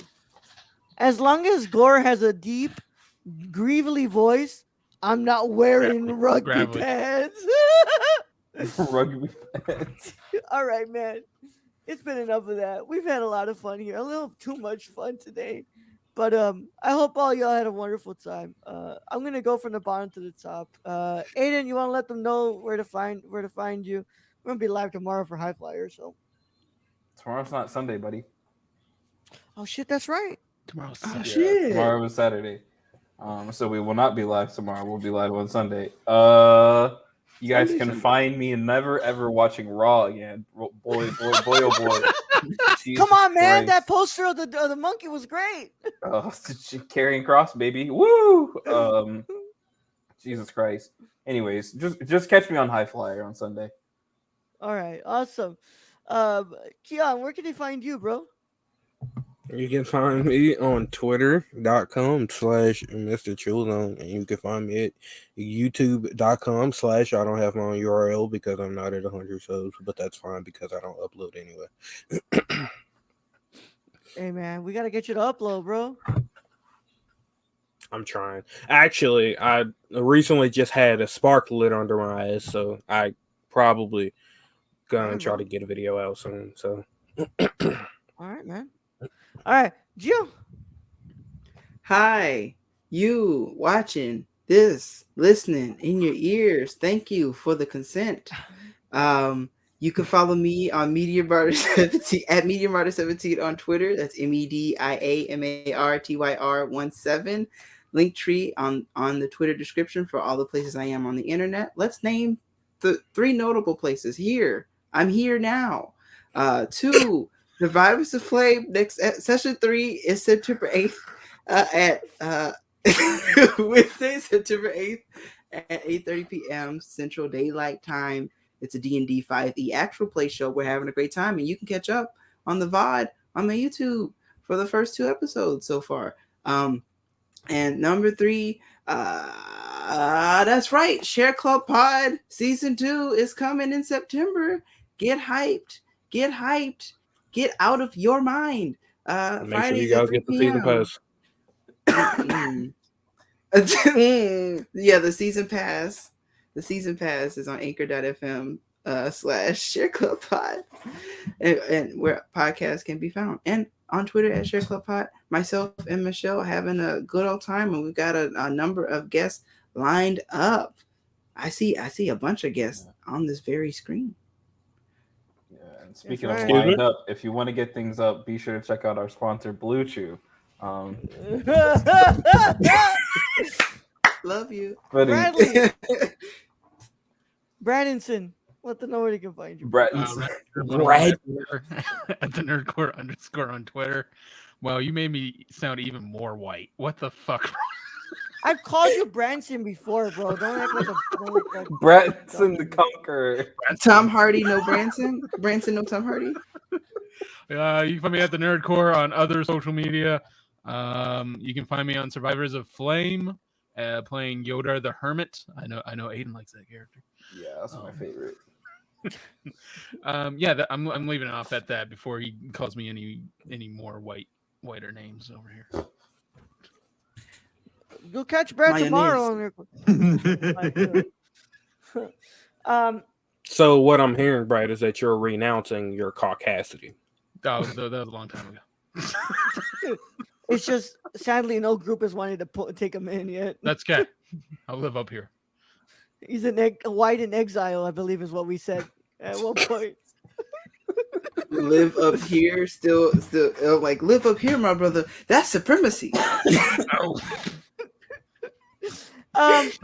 As long as Gore has a deep, grievely voice, I'm not wearing rugby Gravelly. pants. Rugby pants. All right, man. It's been enough of that. We've had a lot of fun here. A little too much fun today. But I hope all y'all had a wonderful time. I'm gonna go from the bottom to the top. Aiden, you want to let them know where to find you? We're gonna be live tomorrow for High Flyer. So, Tomorrow's not Sunday, buddy. oh shit, that's right. Tomorrow's Oh Saturday. shit! Tomorrow is Saturday. So we will not be live tomorrow. We'll be live on Sunday. You guys Sunday, can Sunday. find me never ever watching Raw again. Boy, oh boy. Jesus Come on, man! Christ. That poster of the monkey was great. Oh, carrying cross, baby. Woo! Jesus Christ. Anyways, just catch me on High Flyer on Sunday. All right, awesome. Keon, where can they find you, bro? You can find me on twitter.com/Mr. Chillzone, and you can find me at youtube.com/ I don't have my own URL because I'm not at 100 subs, but that's fine because I don't upload anyway. Hey, man, we gotta get you to upload, bro. I'm trying. Actually, I recently just had a spark lit under my eyes, so I probably gonna try to get a video out soon. So, all right, man. All right, Gio. Hi, you watching this, listening in your ears. Thank you for the consent. You can follow me on MediaMartyr17 at MediaMartyr17 on Twitter. That's MEDIAMARTYR17. Linktree on the Twitter description for all the places I am on the internet. Let's name the 3 notable places here. I'm here now. 2, Survivors of Flame. Next session 3 is September 8th at Wednesday, September 8th at 8:30 p.m. Central Daylight Time. It's a D&D 5e actual play show. We're having a great time, and you can catch up on the VOD on my YouTube for the first 2 episodes so far. And number 3, that's right, Share Club Pod Season 2 is coming in September. Get hyped. Get out of your mind. make sure Fridays you at guys 3 get the season p.m. pass. Yeah, the season pass. The season pass is on anchor.fm / Share Club Pod, and where podcasts can be found, and on Twitter at Share Club Pod. Myself and Michelle having a good old time, and we've got a number of guests lined up. I see a bunch of guests on this very screen. Yeah, and speaking That's of right. lined up, if you want to get things up, be sure to check out our sponsor, Blue Chew. Love you, Bradley. Brandonson. Let them know where they can find you. Brett. At the Nerdcore _ on Twitter. Well, you made me sound even more white. What the fuck? I've called you Branson before, bro. Don't act like a Branson the Conqueror. Tom Hardy, no Branson. Branson, no Tom Hardy. You can find me at the Nerdcore on other social media. You can find me on Survivors of Flame, playing Yoda the Hermit. I know Aiden likes that character. Yeah, that's my favorite. I'm leaving it off at that before he calls me any more whiter names over here. You'll catch Brad tomorrow on So what I'm hearing, Brad, is that you're renouncing your caucasity. That was a long time ago. It's just sadly no group has wanted to take him in yet. That's okay. I'll live up here. He's white in exile, I believe, is what we said at one point. Live up here, still, like live up here, my brother. That's supremacy. As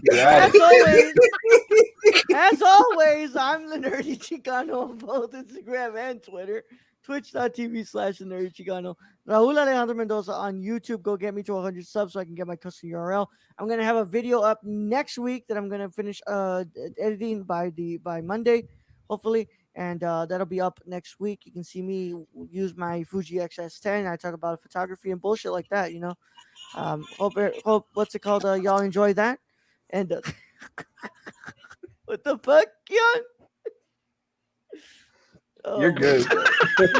always, I'm the Nerdy Chicano on both Instagram and Twitter. Twitch.tv/the Nerdy Chicano. Raul Alejandro Mendoza on YouTube. Go get me to 100 subs so I can get my custom URL. I'm gonna have a video up next week that I'm gonna finish editing by Monday, hopefully, and that'll be up next week. You can see me use my Fuji XS10. I talk about photography and bullshit like that, you know. Hope what's it called? Y'all enjoy that. And what the fuck, Keon? You're good. Good.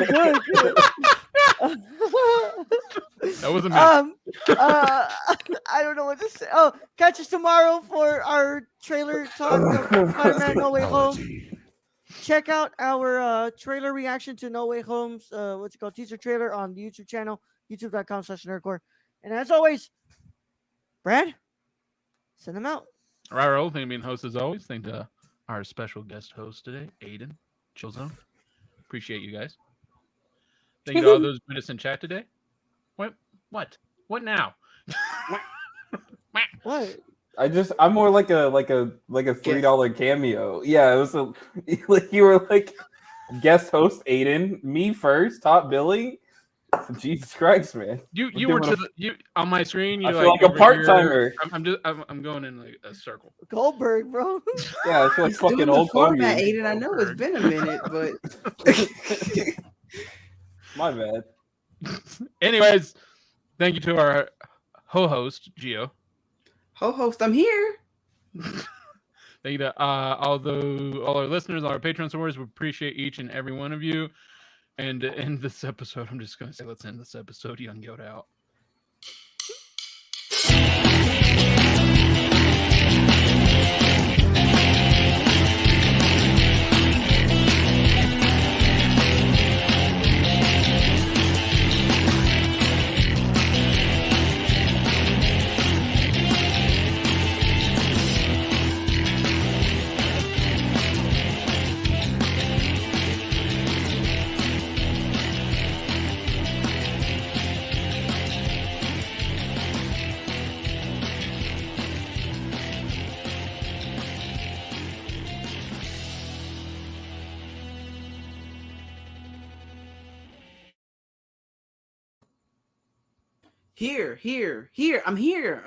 That wasn't me. I don't know what to say. Oh, catch us tomorrow for our trailer talk of Spider-Man No Way Home. Check out our trailer reaction to No Way Home's teaser trailer on the YouTube channel, youtube.com/nerdcore. And as always, Brad, send them out. All right, Raul, thank you being host as always. Thank to our special guest host today, Aiden, Chillzone. Appreciate you guys. Thank you to all those who joined us in chat today. What? What now? What? I'm more like a $3 cameo. Yeah, it was like you were like guest host Aiden, me first, top billing. Jesus Christ, man! You were on my screen. You I feel like a over part-timer. here. I'm going in like a circle. Goldberg, bro. Yeah, I feel like Still fucking in the old format, Hogan. Aiden. I know it's been a minute, but My bad. Anyways, thank you to our host Gio. Host, I'm here. Thank you to all our listeners, all our Patreon supporters. We appreciate each and every one of you. And to end this episode, I'm just going to say, let's end this episode. Young Yoda out. Here. I'm here.